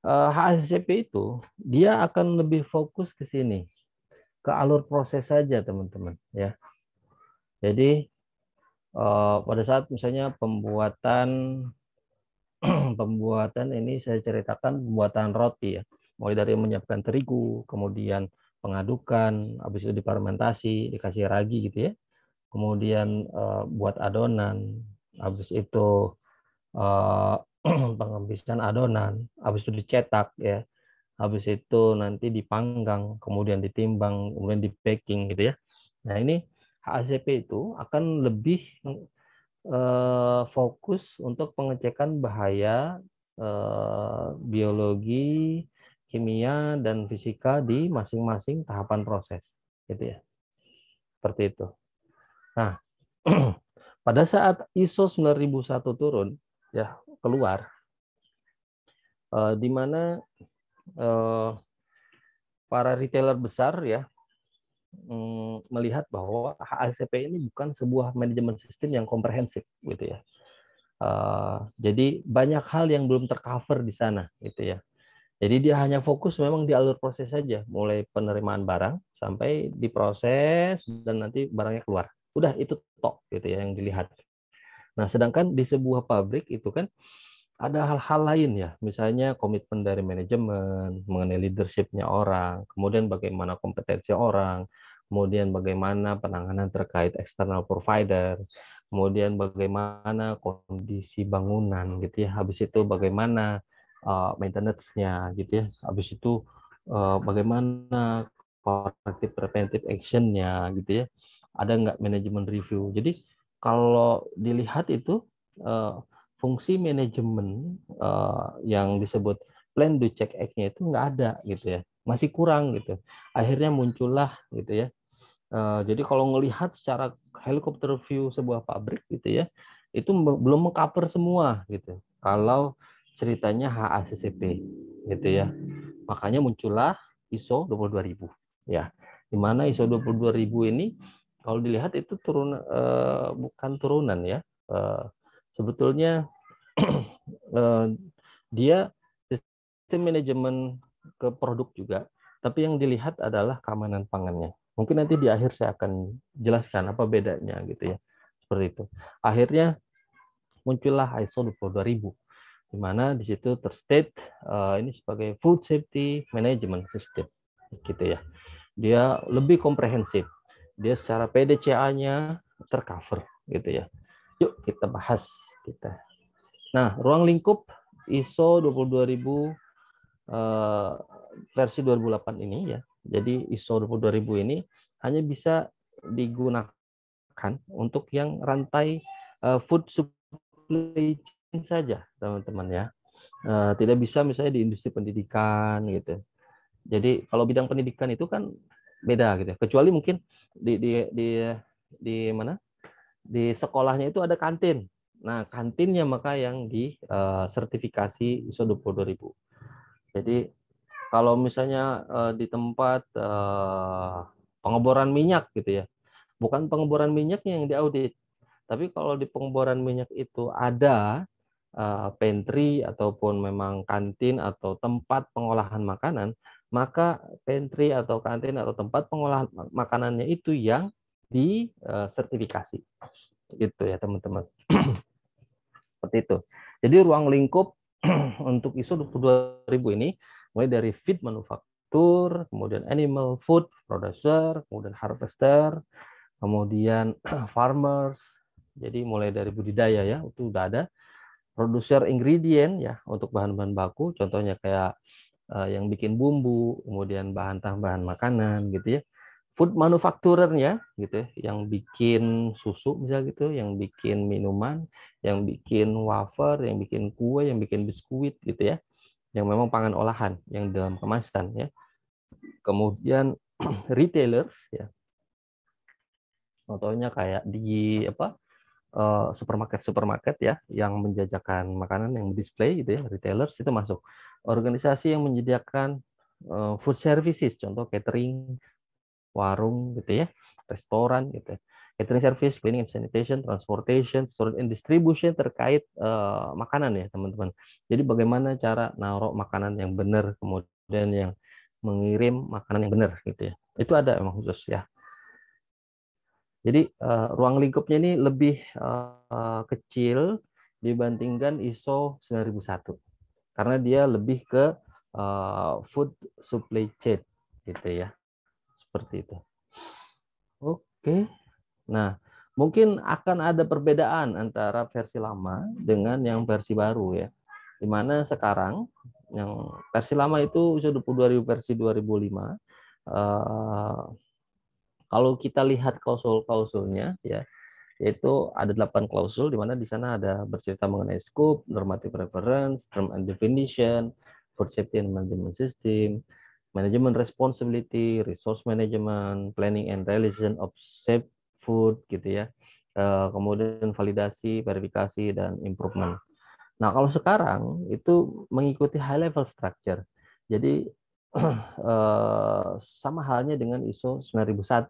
HACCP itu dia akan lebih fokus ke sini, ke alur proses saja teman-teman ya. Jadi pada saat misalnya pembuatan ini saya ceritakan pembuatan roti ya, mulai dari menyiapkan terigu, kemudian pengadukan, habis itu difermentasi, dikasih ragi gitu ya, kemudian buat adonan, habis itu uh, pengembisan adonan, habis itu dicetak ya, habis itu nanti dipanggang, kemudian ditimbang, kemudian di packing gitu ya. Nah ini HACCP itu akan lebih fokus untuk pengecekan bahaya biologi, kimia, dan fisika di masing-masing tahapan proses, gitu ya. Seperti itu. Nah, pada saat ISO 9001 turun, ya keluar, di mana para retailer besar ya melihat bahwa HACCP ini bukan sebuah manajemen sistem yang komprehensif, gitu ya. Jadi banyak hal yang belum tercover di sana, gitu ya. Jadi dia hanya fokus memang di alur proses saja, mulai penerimaan barang sampai diproses dan nanti barangnya keluar. Udah itu tok gitu ya yang dilihat. Nah, sedangkan di sebuah pabrik itu kan ada hal-hal lain ya, misalnya komitmen dari manajemen mengenai leadership-nya orang, kemudian bagaimana kompetensi orang, kemudian bagaimana penanganan terkait external provider, kemudian bagaimana kondisi bangunan gitu ya, habis itu bagaimana maintenance-nya gitu ya, habis itu bagaimana corrective preventive action-nya gitu ya, ada nggak manajemen review. Jadi kalau dilihat itu fungsi manajemen yang disebut plan do check act-nya itu nggak ada gitu ya, masih kurang gitu. Akhirnya muncullah gitu ya. Jadi kalau ngelihat secara helikopter view sebuah pabrik gitu ya, itu belum mengcover semua gitu. Kalau ceritanya HACCP gitu ya. Makanya muncullah ISO 22000 ya. Di mana ISO 22000 ini kalau dilihat itu bukan turunan ya. Sebetulnya dia sistem manajemen ke produk juga, tapi yang dilihat adalah keamanan pangannya. Mungkin nanti di akhir saya akan jelaskan apa bedanya gitu ya. Seperti itu. Akhirnya muncullah ISO 22000 di mana di situ terstate ini sebagai food safety management system gitu ya. Dia lebih komprehensif. Dia secara PDCA-nya tercover gitu ya. Yuk kita bahas kita. Nah, ruang lingkup ISO 22000 versi 2008 ini ya. Jadi ISO 22000 ini hanya bisa digunakan untuk yang rantai food supply chain saja, teman-teman ya. Tidak bisa misalnya di industri pendidikan gitu. Jadi kalau bidang pendidikan itu kan beda gitu. Kecuali mungkin di mana? Di sekolahnya itu ada kantin. Nah, kantinnya maka yang di sertifikasi ISO 22000. Jadi kalau misalnya di tempat pengeboran minyak gitu ya, bukan pengeboran minyaknya yang diaudit, tapi kalau di pengeboran minyak itu ada pantry ataupun memang kantin atau tempat pengolahan makanan, maka pantry atau kantin atau tempat pengolahan makanannya itu yang disertifikasi, gitu ya teman-teman. Seperti itu. Jadi ruang lingkup untuk ISO 22000 ini mulai dari feed manufaktur, kemudian animal food producer, kemudian harvester, kemudian farmers. Jadi mulai dari budidaya ya, itu udah ada. Produser ingredient ya untuk bahan-bahan baku, contohnya kayak yang bikin bumbu, kemudian bahan tambahan makanan gitu ya. food manufacturernya gitu ya, yang bikin susu misalnya gitu, yang bikin minuman, yang bikin wafer, yang bikin kue, yang bikin biskuit gitu ya, yang memang pangan olahan, yang dalam kemasan ya. Kemudian retailers ya, contohnya kayak di apa, supermarket ya, yang menjajakan makanan, yang display gitu ya, retailers itu masuk. Organisasi yang menyediakan food services, contoh catering, warung gitu ya, restoran gitu ya. Catering service, cleaning and sanitation, transportation, storage and distribution terkait makanan ya teman-teman. Jadi bagaimana cara naruh makanan yang benar, kemudian yang mengirim makanan yang benar gitu ya. Itu ada emang khusus ya. Jadi ruang lingkupnya ini lebih kecil dibandingkan ISO 9001 karena dia lebih ke food supply chain gitu ya. Seperti itu. Oke. Nah, mungkin akan ada perbedaan antara versi lama dengan yang versi baru ya. Di mana sekarang yang versi lama itu ISO 22000 versi 2005. Kalau kita lihat klausul-klausulnya ya, yaitu ada 8 klausul di mana di sana ada bercerita mengenai scope, normative reference, term and definition, food safety and management system, management responsibility, resource management, planning and realization of safe food gitu ya. Kemudian validasi, verifikasi dan improvement. Nah, kalau sekarang itu mengikuti high level structure. Jadi sama halnya dengan ISO 9001.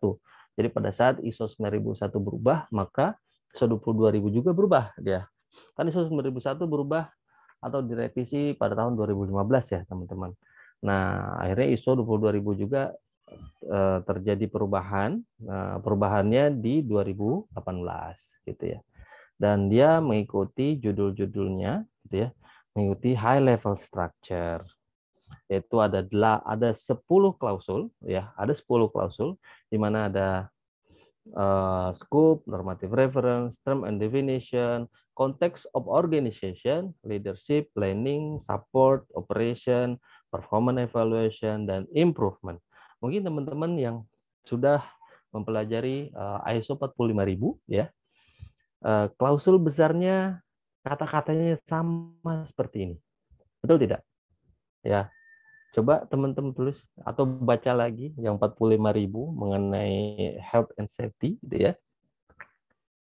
Jadi pada saat ISO 9001 berubah, maka ISO 22000 juga berubah dia. Kan ISO 9001 berubah atau direvisi pada tahun 2015 ya, teman-teman. Nah, akhirnya ISO 22000 juga terjadi perubahan. Nah, perubahannya di 2018 gitu ya. Dan dia mengikuti judul-judulnya gitu ya, mengikuti high level structure, yaitu ada 10 klausul ya, ada 10 klausul di mana ada scope, normative reference, term and definition, context of organization, leadership, planning, support, operation, performance evaluation, dan improvement. Mungkin teman-teman yang sudah mempelajari ISO 45000 ya, klausul besarnya kata-katanya sama seperti ini. Betul tidak? Ya, coba teman-teman tulis atau baca lagi yang 45000 mengenai health and safety gitu ya.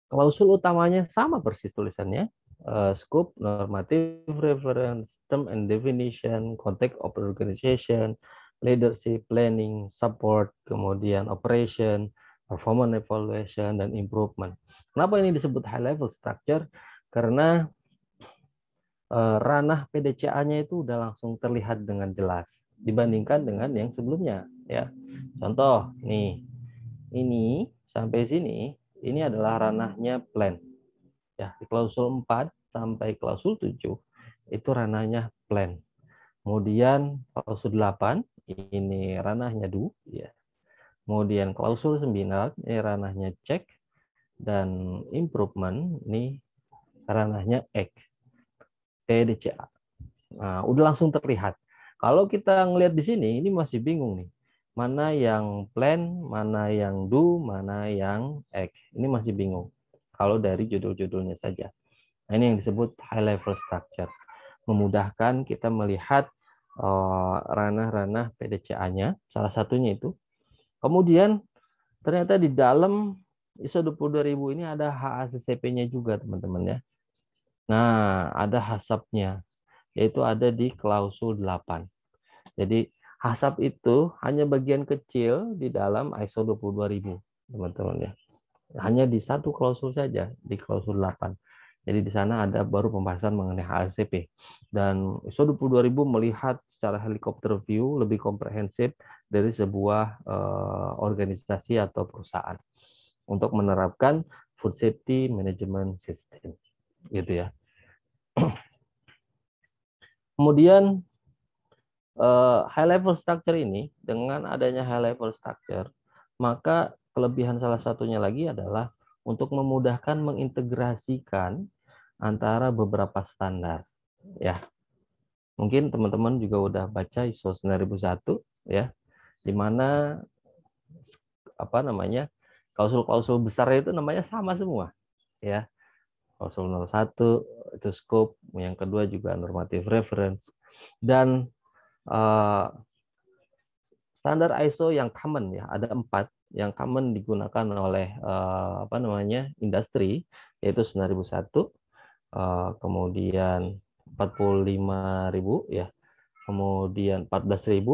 Klausul utamanya sama persis tulisannya. Scope, normative reference, term and definition, context of organization, leadership, planning, support, kemudian operation, performance evaluation, dan improvement. Kenapa ini disebut high level structure? Karena ranah PDCA-nya itu udah langsung terlihat dengan jelas dibandingkan dengan yang sebelumnya ya. Contoh nih, ini sampai sini ini adalah ranahnya plan. Ya, di klausul 4 sampai klausul 7 itu ranahnya plan. Kemudian klausul 8 ini ranahnya do ya. Kemudian klausul 9 ini ranahnya check, dan improvement ini ranahnya act. PDCA. Nah, udah langsung terlihat. Kalau kita ngelihat di sini, ini masih bingung nih. Mana yang plan, mana yang do, mana yang act. Ini masih bingung. Kalau dari judul-judulnya saja. Nah, ini yang disebut high level structure. Memudahkan kita melihat ranah-ranah PDCA-nya. Salah satunya itu. Kemudian, ternyata di dalam ISO 22000 ini ada HACCP-nya juga, teman-teman ya. Nah, ada HACCP-nya, yaitu ada di klausul 8. Jadi HACCP itu hanya bagian kecil di dalam ISO 22000, teman-teman ya. Hanya di satu klausul saja, di klausul 8. Jadi di sana ada baru pembahasan mengenai HACCP. Dan ISO 22000 melihat secara helikopter view lebih komprehensif dari sebuah organisasi atau perusahaan untuk menerapkan food safety management system. Gitu ya. Kemudian high level structure ini, dengan adanya high level structure, maka kelebihan salah satunya lagi adalah untuk memudahkan mengintegrasikan antara beberapa standar. Ya, mungkin teman-teman juga udah baca ISO 9001 ya, di mana apa namanya, klausul-klausul besar itu namanya sama semua, ya. Klausul 01 itu scope, yang kedua juga normative reference, dan standar ISO yang common ya, ada 4 yang common digunakan oleh apa namanya industri, yaitu 9001, kemudian 45.000 ya, kemudian 14.000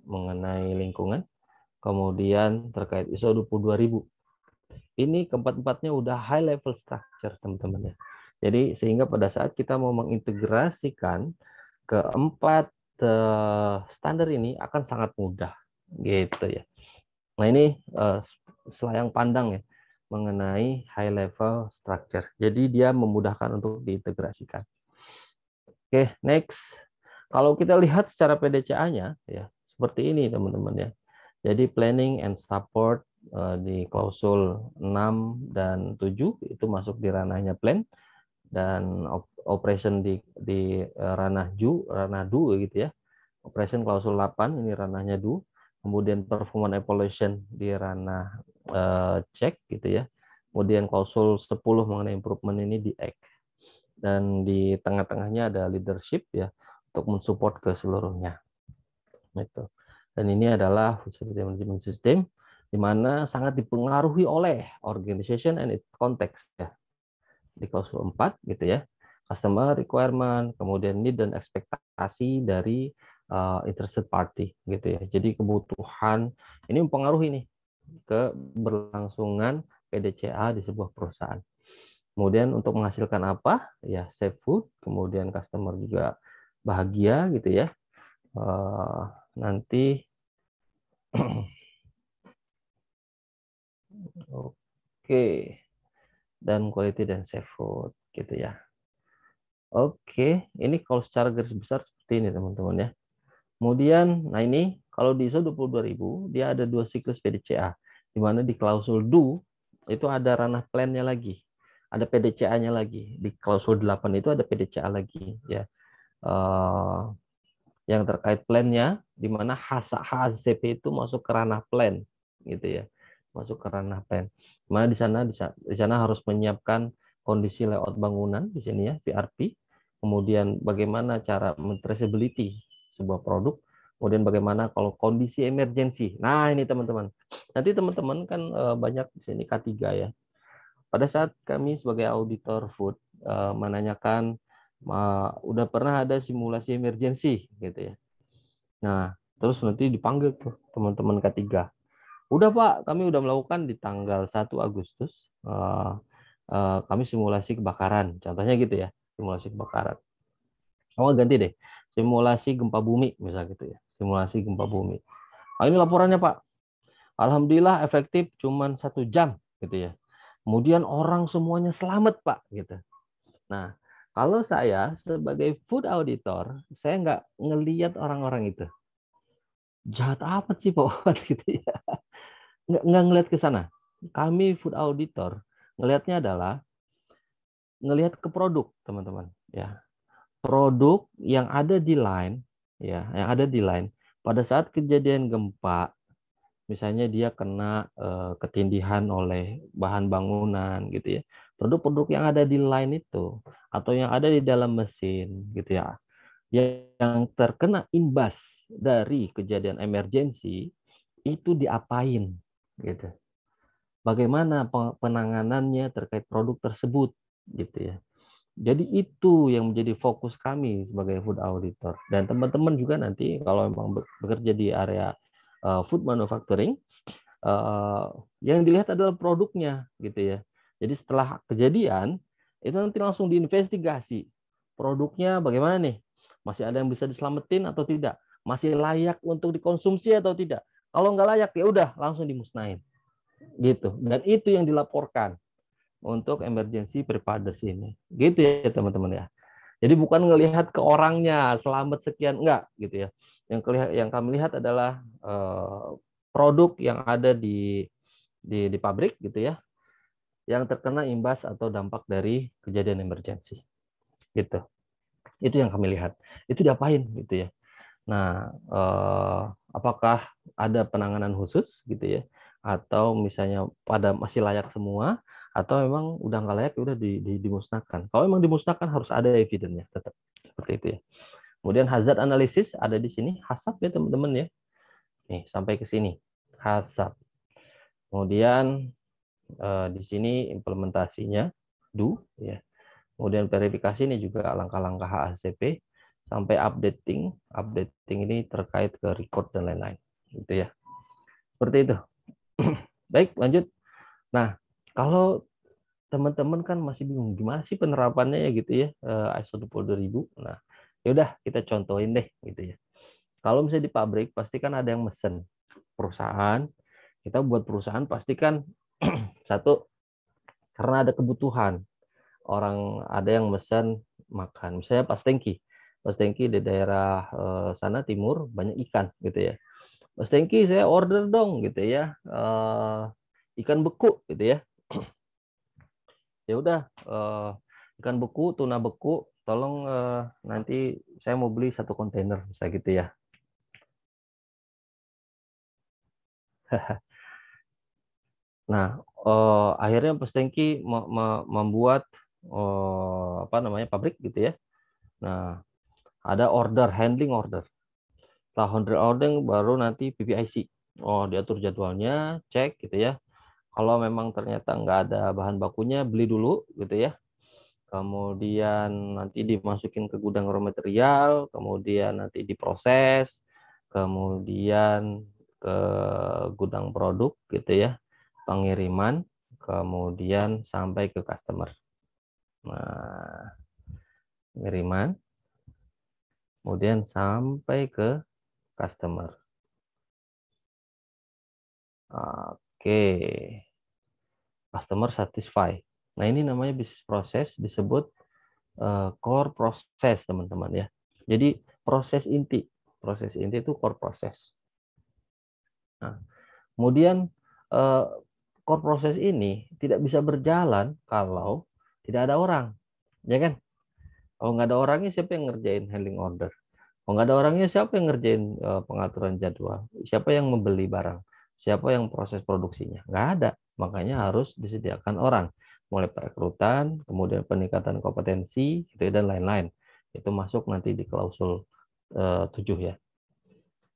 mengenai lingkungan, kemudian terkait ISO 22.000. Ini keempat-empatnya udah high level structure, teman-teman ya. Jadi sehingga pada saat kita mau mengintegrasikan keempat standar ini akan sangat mudah gitu ya. Nah, ini selayang pandang ya mengenai high level structure. Jadi dia memudahkan untuk diintegrasikan. Oke, next. Kalau kita lihat secara PDCA-nya ya, seperti ini teman-teman ya. Jadi planning and support di klausul 6 dan 7 itu masuk di ranahnya plan, dan operation di ranah do gitu ya. Operation klausul 8 ini ranahnya do. Kemudian performance evaluation di ranah check gitu ya. Kemudian klausul 10 mengenai improvement ini di act. Dan di tengah-tengahnya ada leadership ya untuk mensupport ke seluruhnya. Itu. Dan ini adalah food safety management system di mana sangat dipengaruhi oleh organization and its context ya. Di klausul 4 gitu ya. Customer requirement, kemudian need dan ekspektasi dari interested party gitu ya. Jadi kebutuhan ini mempengaruhi nih keberlangsungan PDCA di sebuah perusahaan. Kemudian untuk menghasilkan apa? Ya safe food, kemudian customer juga bahagia gitu ya. Nanti oke, dan quality dan safe food gitu ya. Oke, ini kalau secara garis besar seperti ini teman-teman ya. Kemudian, nah ini kalau di ISO 22.000 dia ada 2 siklus PDCA, di mana di klausul do itu ada ranah plan-nya lagi, ada PDCA-nya lagi. Di klausul 8 itu ada PDCA lagi ya. Yang terkait plan-nya, di mana HACCP itu masuk ke ranah plan gitu ya, masuk ke ranah plan. Mana di sana harus menyiapkan kondisi layout bangunan di sini ya, PRP. Kemudian bagaimana cara traceability sebuah produk. Kemudian bagaimana kalau kondisi emergensi. Nah, ini teman-teman. Nanti teman-teman kan banyak di sini K3 ya. Pada saat kami sebagai auditor food menanyakan udah pernah ada simulasi emergensi gitu ya. Nah, terus nanti dipanggil tuh teman-teman K3. Udah Pak, kami udah melakukan di tanggal 1 Agustus kami simulasi kebakaran. Contohnya gitu ya, simulasi kebakaran. Oh, ganti deh. Simulasi gempa bumi misalnya gitu ya. Simulasi gempa bumi. Nah, ini laporannya Pak. Alhamdulillah efektif cuman 1 jam gitu ya. Kemudian orang semuanya selamat Pak gitu. Nah, kalau saya sebagai food auditor, saya nggak ngelihat orang-orang itu. Jahat amat sih Pak gitu ya. Nggak ngelihat ke sana. Kami food auditor ngelihatnya adalah ngelihat ke produk, teman-teman. Ya, produk yang ada di line, ya, yang ada di line pada saat kejadian gempa, misalnya dia kena ketindihan oleh bahan bangunan, gitu ya. Produk-produk yang ada di line itu atau yang ada di dalam mesin, gitu ya, yang terkena imbas dari kejadian emergensi itu diapain, gitu. Bagaimana penanganannya terkait produk tersebut, gitu ya. Jadi itu yang menjadi fokus kami sebagai food auditor. Dan teman-teman juga nanti kalau memang bekerja di area food manufacturing, yang dilihat adalah produknya, gitu ya. Jadi setelah kejadian itu nanti langsung diinvestigasi produknya bagaimana nih, masih ada yang bisa diselamatin atau tidak, masih layak untuk dikonsumsi atau tidak. Kalau nggak layak ya udah langsung dimusnahin, gitu. Dan itu yang dilaporkan untuk emergency preparedness ini, gitu ya teman-teman ya. Jadi bukan ngelihat ke orangnya selamat sekian, enggak gitu ya. Yang kami lihat adalah produk yang ada di pabrik gitu ya, yang terkena imbas atau dampak dari kejadian emergensi, gitu. Itu yang kami lihat. Itu diapain gitu ya. Nah, apakah ada penanganan khusus gitu ya? atau misalnya pada masih layak semua, atau memang udah nggak layak, udah dimusnahkan. Kalau memang dimusnahkan harus ada evidence-nya tetap seperti itu ya. Kemudian hazard analysis ada di sini, HACCP ya teman-teman ya. Nih sampai ke sini HACCP. Kemudian di sini implementasinya do ya. Kemudian verifikasi ini juga langkah-langkah HACCP sampai updating. Updating ini terkait ke record dan lain-lain. Gitu ya. Seperti itu. Baik, lanjut. Nah, kalau teman-teman kan masih bingung gimana sih penerapannya ya gitu ya, ISO 22000. Nah, ya udah kita contohin deh gitu ya. Kalau misalnya di pabrik pasti kan ada yang mesen. Perusahaan, kita buat perusahaan pasti kan satu karena ada kebutuhan. Orang ada yang mesen makan, misalnya Pas Tengki. Pas Tengki di daerah sana timur banyak ikan gitu ya. Mas Tengki saya order dong gitu ya, ikan beku gitu ya. Ya udah, ikan beku, tuna beku, tolong nanti saya mau beli 1 kontainer misalnya gitu ya. Nah, akhirnya Mas Tengki membuat apa namanya pabrik gitu ya. Nah, ada order, handling order. Setelah handling order baru nanti PPIC. Oh, diatur jadwalnya, cek gitu ya. Kalau memang ternyata nggak ada bahan bakunya, beli dulu gitu ya. Kemudian nanti dimasukin ke gudang raw material, kemudian nanti diproses, kemudian ke gudang produk gitu ya, pengiriman, kemudian sampai ke customer. Nah, pengiriman, kemudian sampai ke customer. Oke, customer satisfy. Nah, ini namanya bisnis proses, disebut core proses, teman-teman ya. Jadi proses inti itu core proses. Nah, kemudian core proses ini tidak bisa berjalan kalau tidak ada orang, ya kan? Kalau nggak ada orangnya, siapa yang ngerjain handling order? Kalau nggak ada orangnya, siapa yang ngerjain pengaturan jadwal? Siapa yang membeli barang? Siapa yang proses produksinya? Nggak ada. Makanya harus disediakan orang. Mulai perekrutan, kemudian peningkatan kompetensi, gitu, dan lain-lain. Itu masuk nanti di klausul 7 ya.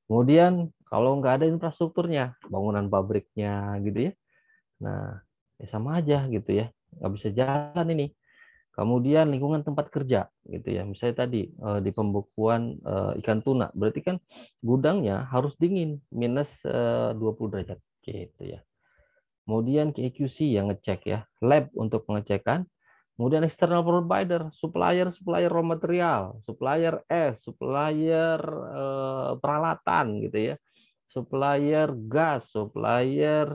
Kemudian kalau nggak ada infrastrukturnya, bangunan pabriknya gitu ya. Nah, ya sama aja gitu ya. Nggak bisa jalan ini. Kemudian lingkungan tempat kerja gitu ya. Misalnya tadi di pembekuan ikan tuna, berarti kan gudangnya harus dingin minus 20 derajat gitu ya. Kemudian QC yang ngecek ya, lab untuk pengecekan. Kemudian external provider, supplier raw material, supplier supplier peralatan gitu ya. Supplier gas, supplier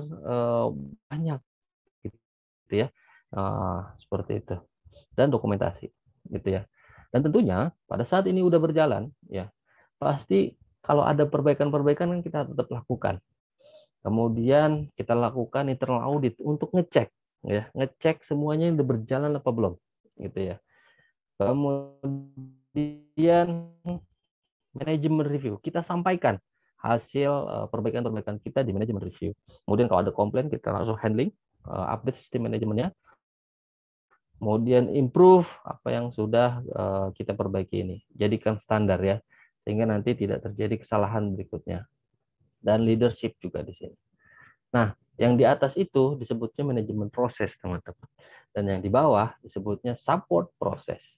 banyak gitu ya. Seperti itu. Dan dokumentasi gitu ya. Dan tentunya pada saat ini udah berjalan ya, pasti kalau ada perbaikan-perbaikan kan kita tetap lakukan. Kemudian kita lakukan internal audit untuk ngecek ya, ngecek semuanya udah berjalan apa belum gitu ya. Kemudian manajemen review, kita sampaikan hasil perbaikan-perbaikan kita di manajemen review. Kemudian kalau ada komplain kita langsung handling, update sistem manajemennya. Kemudian improve apa yang sudah kita perbaiki ini. Jadikan standar ya, sehingga nanti tidak terjadi kesalahan berikutnya. Dan leadership juga di sini. Nah, yang di atas itu disebutnya manajemen proses, teman-teman. Dan yang di bawah disebutnya support proses.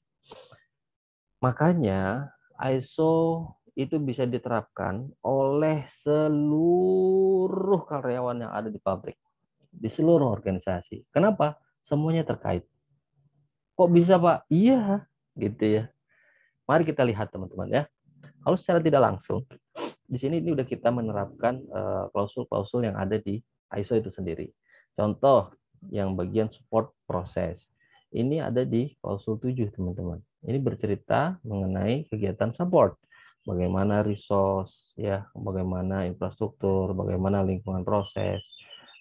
Makanya ISO itu bisa diterapkan oleh seluruh karyawan yang ada di pabrik, di seluruh organisasi. Kenapa? Semuanya terkait. Kok bisa, Pak? Iya, gitu ya. Mari kita lihat, teman-teman ya. Kalau secara tidak langsung, di sini ini udah kita menerapkan klausul-klausul yang ada di ISO itu sendiri. Contoh yang bagian support proses. Ini ada di klausul 7, teman-teman. Ini bercerita mengenai kegiatan support. Bagaimana resource, ya, bagaimana infrastruktur, bagaimana lingkungan proses,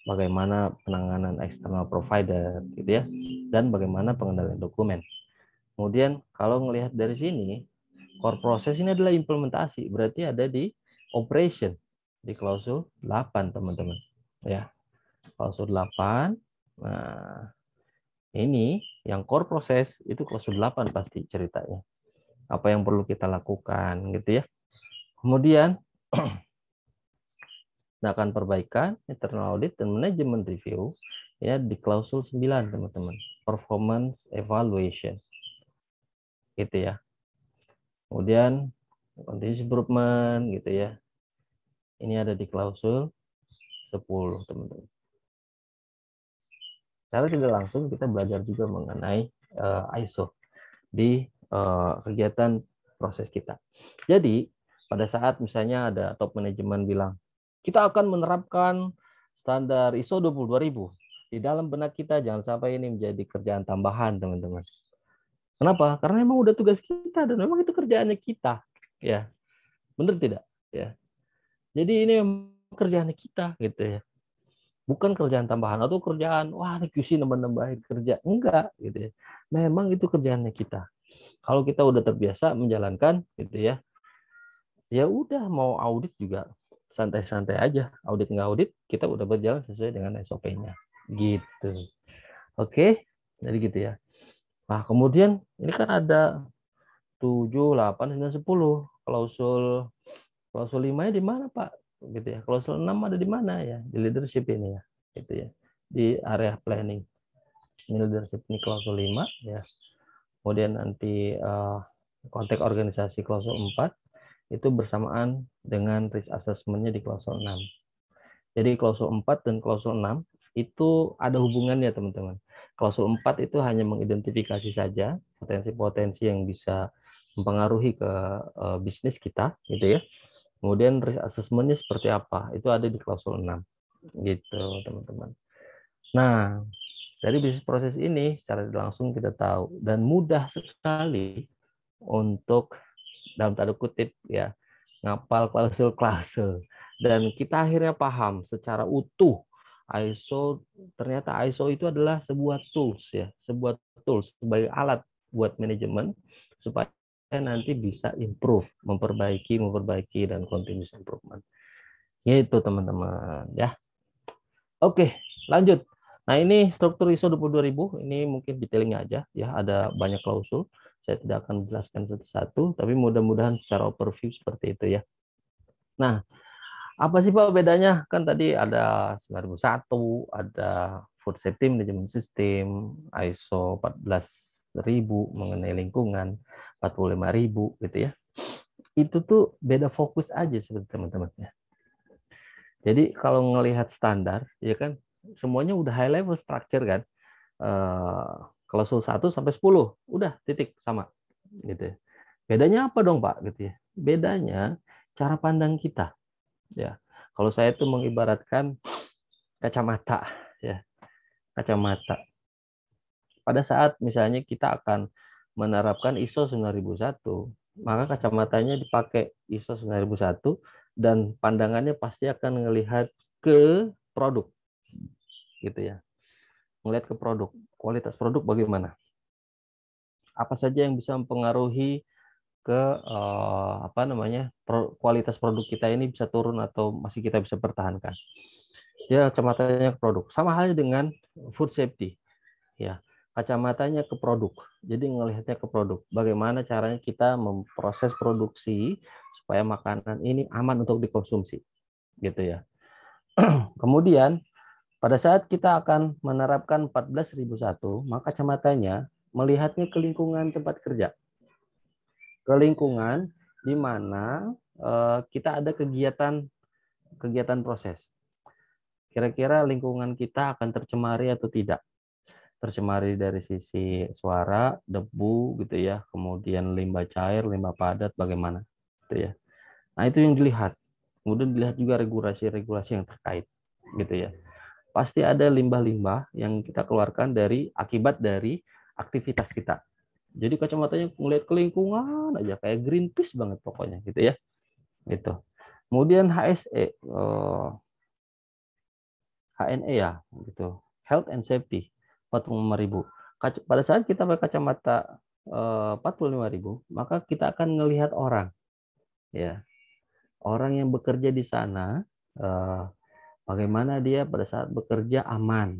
bagaimana penanganan external provider, gitu ya, dan bagaimana pengendalian dokumen. Kemudian kalau melihat dari sini, core process ini adalah implementasi, berarti ada di operation di klausul 8, teman-teman. Ya. Klausul 8. Nah, ini yang core proses itu klausul 8 pasti ceritanya. Apa yang perlu kita lakukan gitu ya. Kemudian tindakan perbaikan, internal audit, dan manajemen review ya di klausul 9 teman-teman. Performance evaluation. Gitu ya. Kemudian continuous improvement gitu ya. Ini ada di klausul 10 teman-teman. Secara tidak langsung kita belajar juga mengenai ISO di kegiatan proses kita. Jadi pada saat misalnya ada top manajemen bilang, kita akan menerapkan standar ISO 22000. Di dalam benak kita jangan sampai ini menjadi kerjaan tambahan, teman-teman. Kenapa? Karena memang udah tugas kita dan memang itu kerjaannya kita. Ya, benar tidak? Ya. Jadi ini memang kerjaannya kita gitu ya. Bukan kerjaan tambahan atau kerjaan wah ini QC nambah-nambahin kerja. Enggak gitu ya. Memang itu kerjaannya kita. Kalau kita udah terbiasa menjalankan gitu ya. Ya udah mau audit juga santai-santai aja. Audit nggak audit, kita udah berjalan sesuai dengan SOP-nya. Gitu. Oke, jadi gitu ya. Nah, kemudian ini kan ada 7, 8, 9, 10. Klausul 5-nya di mana, Pak? Gitu ya. Klausul 6 ada di mana ya? Di leadership ini ya. Gitu ya. Di area planning. Ini leadership ini klausul 5 ya. Kemudian nanti konteks organisasi klausul 4 itu bersamaan dengan risk assessment-nya di klausul 6. Jadi klausul 4 dan klausul 6 itu ada hubungannya, teman-teman. Klausul 4 itu hanya mengidentifikasi saja potensi-potensi yang bisa mempengaruhi ke bisnis kita, gitu ya. Kemudian risk assessment-nya seperti apa? Itu ada di klausul 6. Gitu, teman-teman. Nah, dari bisnis proses ini secara langsung kita tahu dan mudah sekali untuk dalam tanda kutip ya ngapal klausul-klausul dan kita akhirnya paham secara utuh ISO. Ternyata ISO itu adalah sebuah tools ya, sebuah tools sebagai alat buat manajemen supaya nanti bisa improve, memperbaiki dan continuous improvement. Itu teman-teman ya. Oke, lanjut. Nah, ini struktur ISO 22000 ini mungkin detailingnya aja ya, ada banyak klausul. Saya tidak akan menjelaskan satu-satu, tapi mudah-mudahan secara overview seperti itu ya. Nah, apa sih Pak bedanya? Kan tadi ada 9001, ada Food Safety Management System, ISO 14000 mengenai lingkungan, 45000 gitu ya. Itu tuh beda fokus aja seperti teman-teman ya. Jadi kalau ngelihat standar, ya kan semuanya udah high level structure kan. Klausul 1 sampai 10, udah titik sama gitu ya. Bedanya apa dong Pak gitu ya? Bedanya cara pandang kita ya. Kalau saya tuh mengibaratkan kacamata ya, kacamata. Pada saat misalnya kita akan menerapkan ISO 9001, maka kacamatanya dipakai ISO 9001 dan pandangannya pasti akan melihat ke produk gitu ya. Melihat ke produk, kualitas produk bagaimana? Apa saja yang bisa mempengaruhi ke kualitas produk kita ini bisa turun atau masih kita bisa pertahankan. Ya, kacamatanya ke produk. Sama halnya dengan food safety. Ya, kacamatanya ke produk. Jadi ngelihatnya ke produk. Bagaimana caranya kita memproses produksi supaya makanan ini aman untuk dikonsumsi. Gitu ya. Kemudian pada saat kita akan menerapkan 14001, maka kacamatanya melihatnya ke lingkungan tempat kerja. Ke lingkungan di mana kita ada kegiatan proses. Kira-kira lingkungan kita akan tercemari atau tidak? Tercemari dari sisi suara, debu gitu ya, kemudian limbah cair, limbah padat bagaimana gitu ya. Nah, itu yang dilihat. Kemudian dilihat juga regulasi-regulasi yang terkait gitu ya. Pasti ada limbah-limbah yang kita keluarkan dari akibat dari aktivitas kita. Jadi kacamatanya ngelihat ke lingkungan aja kayak Greenpeace banget pokoknya gitu ya. Gitu. Kemudian HSE HNE ya gitu. Health and Safety 45.000. Pada saat kita pakai kacamata 45.000, maka kita akan melihat orang ya. Orang yang bekerja di sana Bagaimana dia pada saat bekerja aman,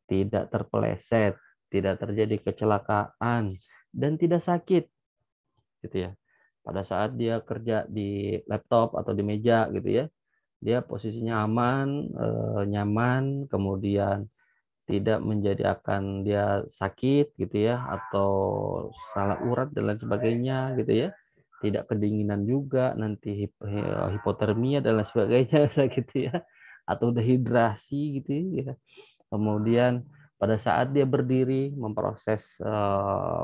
tidak terpeleset, tidak terjadi kecelakaan, dan tidak sakit, gitu ya. Pada saat dia kerja di laptop atau di meja, gitu ya, dia posisinya aman, nyaman, kemudian tidak menjadi akan dia sakit, gitu ya, atau salah urat dan lain sebagainya, gitu ya. Tidak kedinginan juga, nanti hipotermia dan lain sebagainya, gitu ya, atau dehidrasi, gitu ya. Kemudian pada saat dia berdiri memproses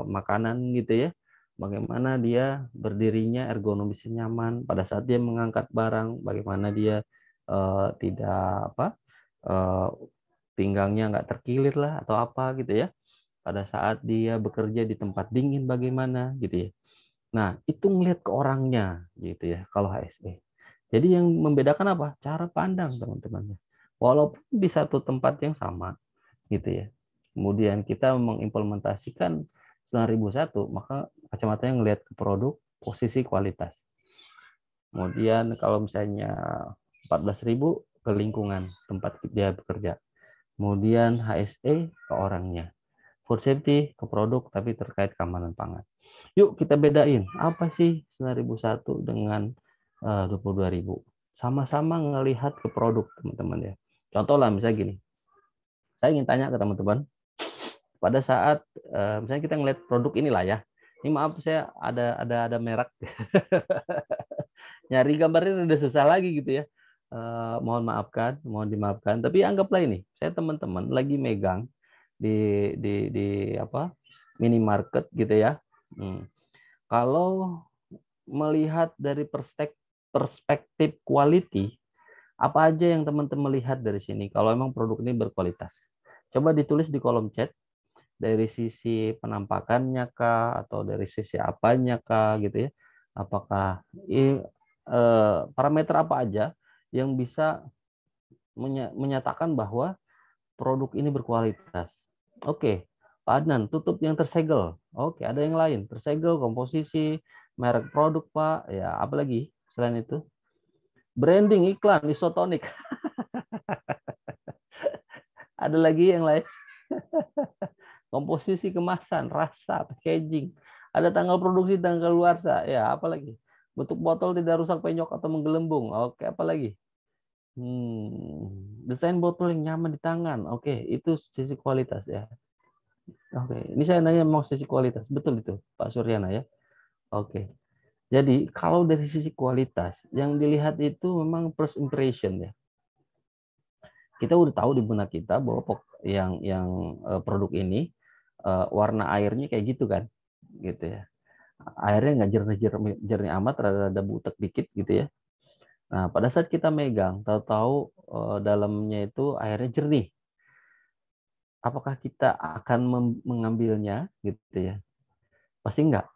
makanan, gitu ya, bagaimana dia berdirinya ergonomisnya nyaman. Pada saat dia mengangkat barang, bagaimana dia tidak apa, eh, pinggangnya nggak terkilir lah atau apa, gitu ya. Pada saat dia bekerja di tempat dingin bagaimana, gitu ya. Nah, itu ngelihat ke orangnya, gitu ya, kalau HSE. Jadi yang membedakan apa? Cara pandang, teman-teman. Walaupun di satu tempat yang sama, gitu ya. Kemudian kita mengimplementasikan 9001, maka kacamatanya ngelihat ke produk, posisi, kualitas. Kemudian kalau misalnya 14.000 ke lingkungan tempat dia bekerja. Kemudian HSE ke orangnya. Food safety ke produk tapi terkait keamanan pangan. Yuk kita bedain apa sih 9001 dengan 22.000. Sama-sama ngelihat ke produk, teman-teman ya. Contoh lah misalnya gini. Saya ingin tanya ke teman-teman, pada saat misalnya kita ngelihat produk inilah ya. Ini maaf saya ada merek. Nyari gambarnya udah susah lagi gitu ya. Mohon maafkan, mohon dimaafkan. Tapi anggaplah ini, saya teman-teman lagi megang di apa? Minimarket gitu ya. Kalau melihat dari perspektif quality, apa aja yang teman-teman lihat dari sini kalau emang produk ini berkualitas? Coba ditulis di kolom chat dari sisi penampakannya kah atau dari sisi apanya kah gitu ya. Apakah parameter apa aja yang bisa menyatakan bahwa produk ini berkualitas. Oke, Pak Adnan, tutup yang tersegel. Oke, ada yang lain. Tersegel, komposisi, merek produk, Pak. Ya, apa lagi selain itu? Branding, iklan, isotonik. Ada lagi yang lain? Komposisi kemasan, rasa, packaging. Ada tanggal produksi, tanggal luarsa. Ya, apa lagi? Bentuk botol tidak rusak, penyok, atau menggelembung. Oke, apa lagi? Desain botol yang nyaman di tangan. Oke, itu sisi kualitas ya. Oke, ini saya nanya mau sisi kualitas. Betul itu, Pak Suryana ya. Oke. Jadi, kalau dari sisi kualitas, yang dilihat itu memang first impression ya. Kita udah tahu di benak kita bahwa yang produk ini warna airnya kayak gitu kan. Gitu ya. Airnya nggak jernih amat, rada butek dikit gitu ya. Nah, pada saat kita megang, tahu-tahu dalamnya itu airnya jernih. Apakah kita akan mengambilnya gitu ya? Pasti enggak.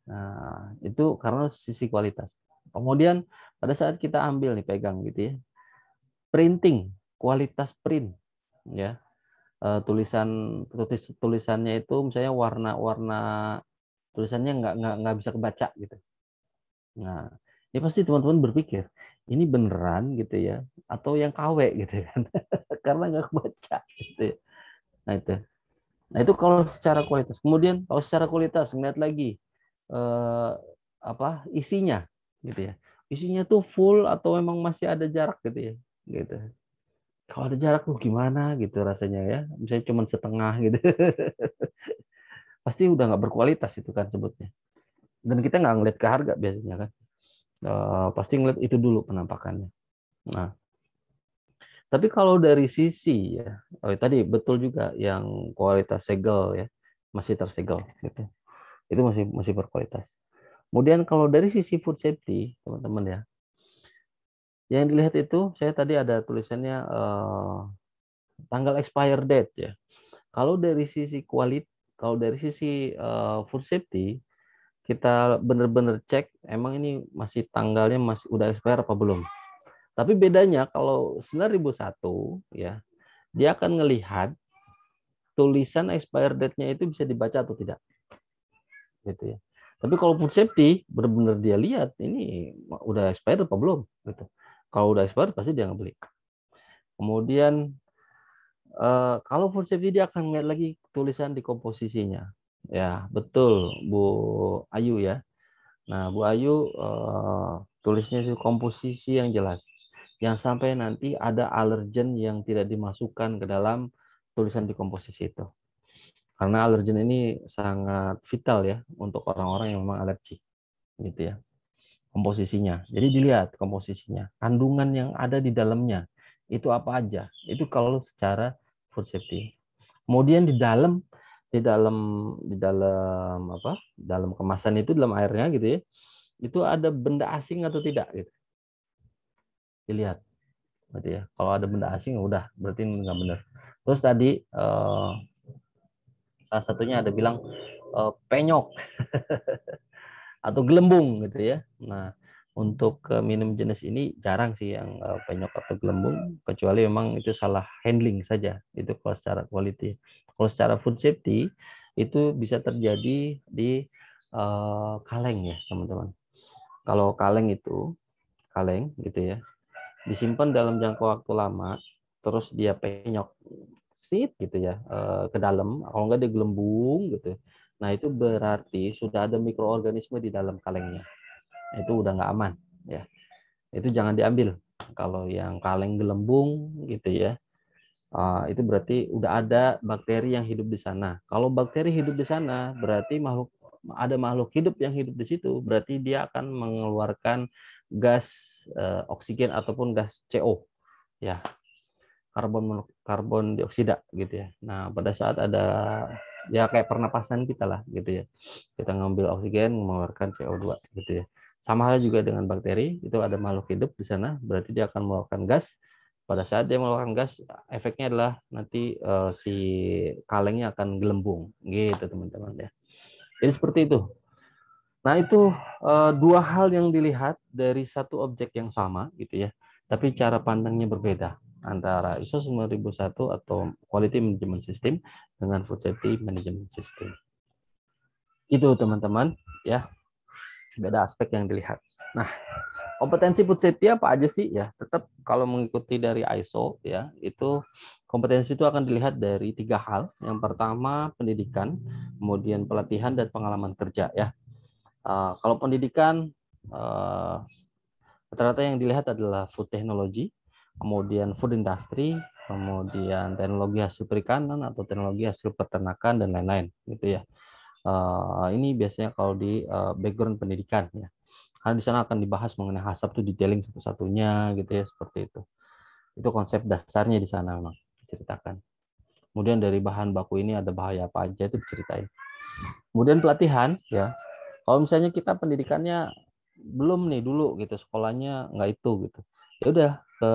Nah, itu karena sisi kualitas. Kemudian pada saat kita ambil nih pegang gitu ya. Printing, kualitas print ya. Tulisannya itu misalnya warna-warna tulisannya nggak bisa kebaca gitu. Nah, ini pasti teman-teman berpikir, ini beneran gitu ya atau yang KW gitu kan. Karena nggak kebaca gitu ya. Nah, itu. Nah, itu kalau secara kualitas. Kemudian kalau secara kualitas ngeliat lagi apa isinya gitu ya. Isinya tuh full atau memang masih ada jarak gitu ya. Gitu. Kalau ada jarak tuh gimana gitu rasanya ya. Misalnya cuma setengah gitu. Pasti udah nggak berkualitas itu kan sebutnya. Dan kita nggak ngeliat ke harga biasanya kan. Pasti ngeliat itu dulu penampakannya. Nah, tapi kalau dari sisi ya, tadi betul juga yang kualitas segel ya masih tersegel gitu. Itu masih berkualitas. Kemudian kalau dari sisi food safety, teman-teman ya, yang dilihat itu saya tadi ada tulisannya tanggal expire date ya. Kalau dari sisi kalau dari sisi food safety, kita benar-benar cek emang ini masih tanggalnya masih udah expire apa belum. Tapi bedanya kalau 9001 ya, dia akan ngelihat tulisan expire date-nya itu bisa dibaca atau tidak. Gitu ya. Tapi kalau food safety benar-benar dia lihat ini udah expired apa belum gitu. Kalau udah expired pasti dia nggak beli. Kemudian kalau food safety dia akan melihat lagi tulisan di komposisinya. Ya, betul Bu Ayu ya. Nah, Bu Ayu tulisnya itu komposisi yang jelas. Yang sampai nanti ada alergen yang tidak dimasukkan ke dalam tulisan di komposisi itu. Karena alergen ini sangat vital ya untuk orang-orang yang memang alergi, gitu ya. Komposisinya. Jadi dilihat komposisinya, kandungan yang ada di dalamnya itu apa aja. Itu kalau secara food safety. Kemudian di dalam apa? Dalam kemasan itu, dalam airnya gitu ya. Itu ada benda asing atau tidak gitu. Dilihat gitu ya. Kalau ada benda asing udah berarti nggak benar. Terus tadi salah satunya ada bilang penyok atau gelembung gitu ya. Nah, untuk minum jenis ini jarang sih yang penyok atau gelembung, kecuali memang itu salah handling saja. Itu kalau secara quality. Kalau secara food safety itu bisa terjadi di kaleng ya teman-teman. Kalau kaleng gitu ya, disimpan dalam jangka waktu lama, terus dia penyok gitu ya ke dalam, kalau enggak dia gelembung gitu. Nah itu berarti sudah ada mikroorganisme di dalam kalengnya. Itu udah nggak aman ya. Itu jangan diambil. Kalau yang kaleng gelembung gitu ya, itu berarti udah ada bakteri yang hidup di sana. Kalau bakteri hidup di sana, berarti ada makhluk hidup yang hidup di situ. Berarti dia akan mengeluarkan gas oksigen ataupun gas CO, ya, karbon dioksida gitu ya. Nah, pada saat ada ya kayak pernapasan kita lah gitu ya. Kita ngambil oksigen, mengeluarkan CO2 gitu ya. Sama halnya juga dengan bakteri, itu ada makhluk hidup di sana, berarti dia akan mengeluarkan gas. Pada saat dia mengeluarkan gas, efeknya adalah nanti si kalengnya akan gelembung gitu teman-teman ya. Jadi seperti itu. Nah, itu dua hal yang dilihat dari satu objek yang sama gitu ya. Tapi cara pandangnya berbeda antara ISO 9001 atau Quality Management System dengan Food Safety Management System. Itu teman-teman ya, beda aspek yang dilihat. Nah, kompetensi food safety apa aja sih ya? Tetap kalau mengikuti dari ISO ya, itu kompetensi itu akan dilihat dari 3 hal. Yang pertama pendidikan, kemudian pelatihan dan pengalaman kerja ya. Kalau pendidikan rata-rata yang dilihat adalah food technology, kemudian food industry, kemudian teknologi hasil perikanan atau teknologi hasil peternakan dan lain-lain gitu ya. Ini biasanya kalau di background pendidikan ya. Karena di sana akan dibahas mengenai HACCP itu detailing satu-satunya gitu ya, seperti itu. Itu konsep dasarnya di sana memang diceritakan. Kemudian dari bahan baku ini ada bahaya apa aja itu diceritain. Kemudian pelatihan ya. Kalau misalnya kita pendidikannya belum nih dulu gitu, sekolahnya nggak itu gitu. Ya udah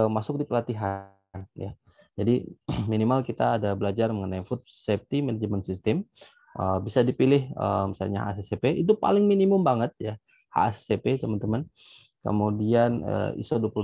masuk di pelatihan ya. Jadi minimal kita ada belajar mengenai food safety management system. Bisa dipilih misalnya HACCP itu paling minimum banget ya. HACCP teman-teman. Kemudian ISO 20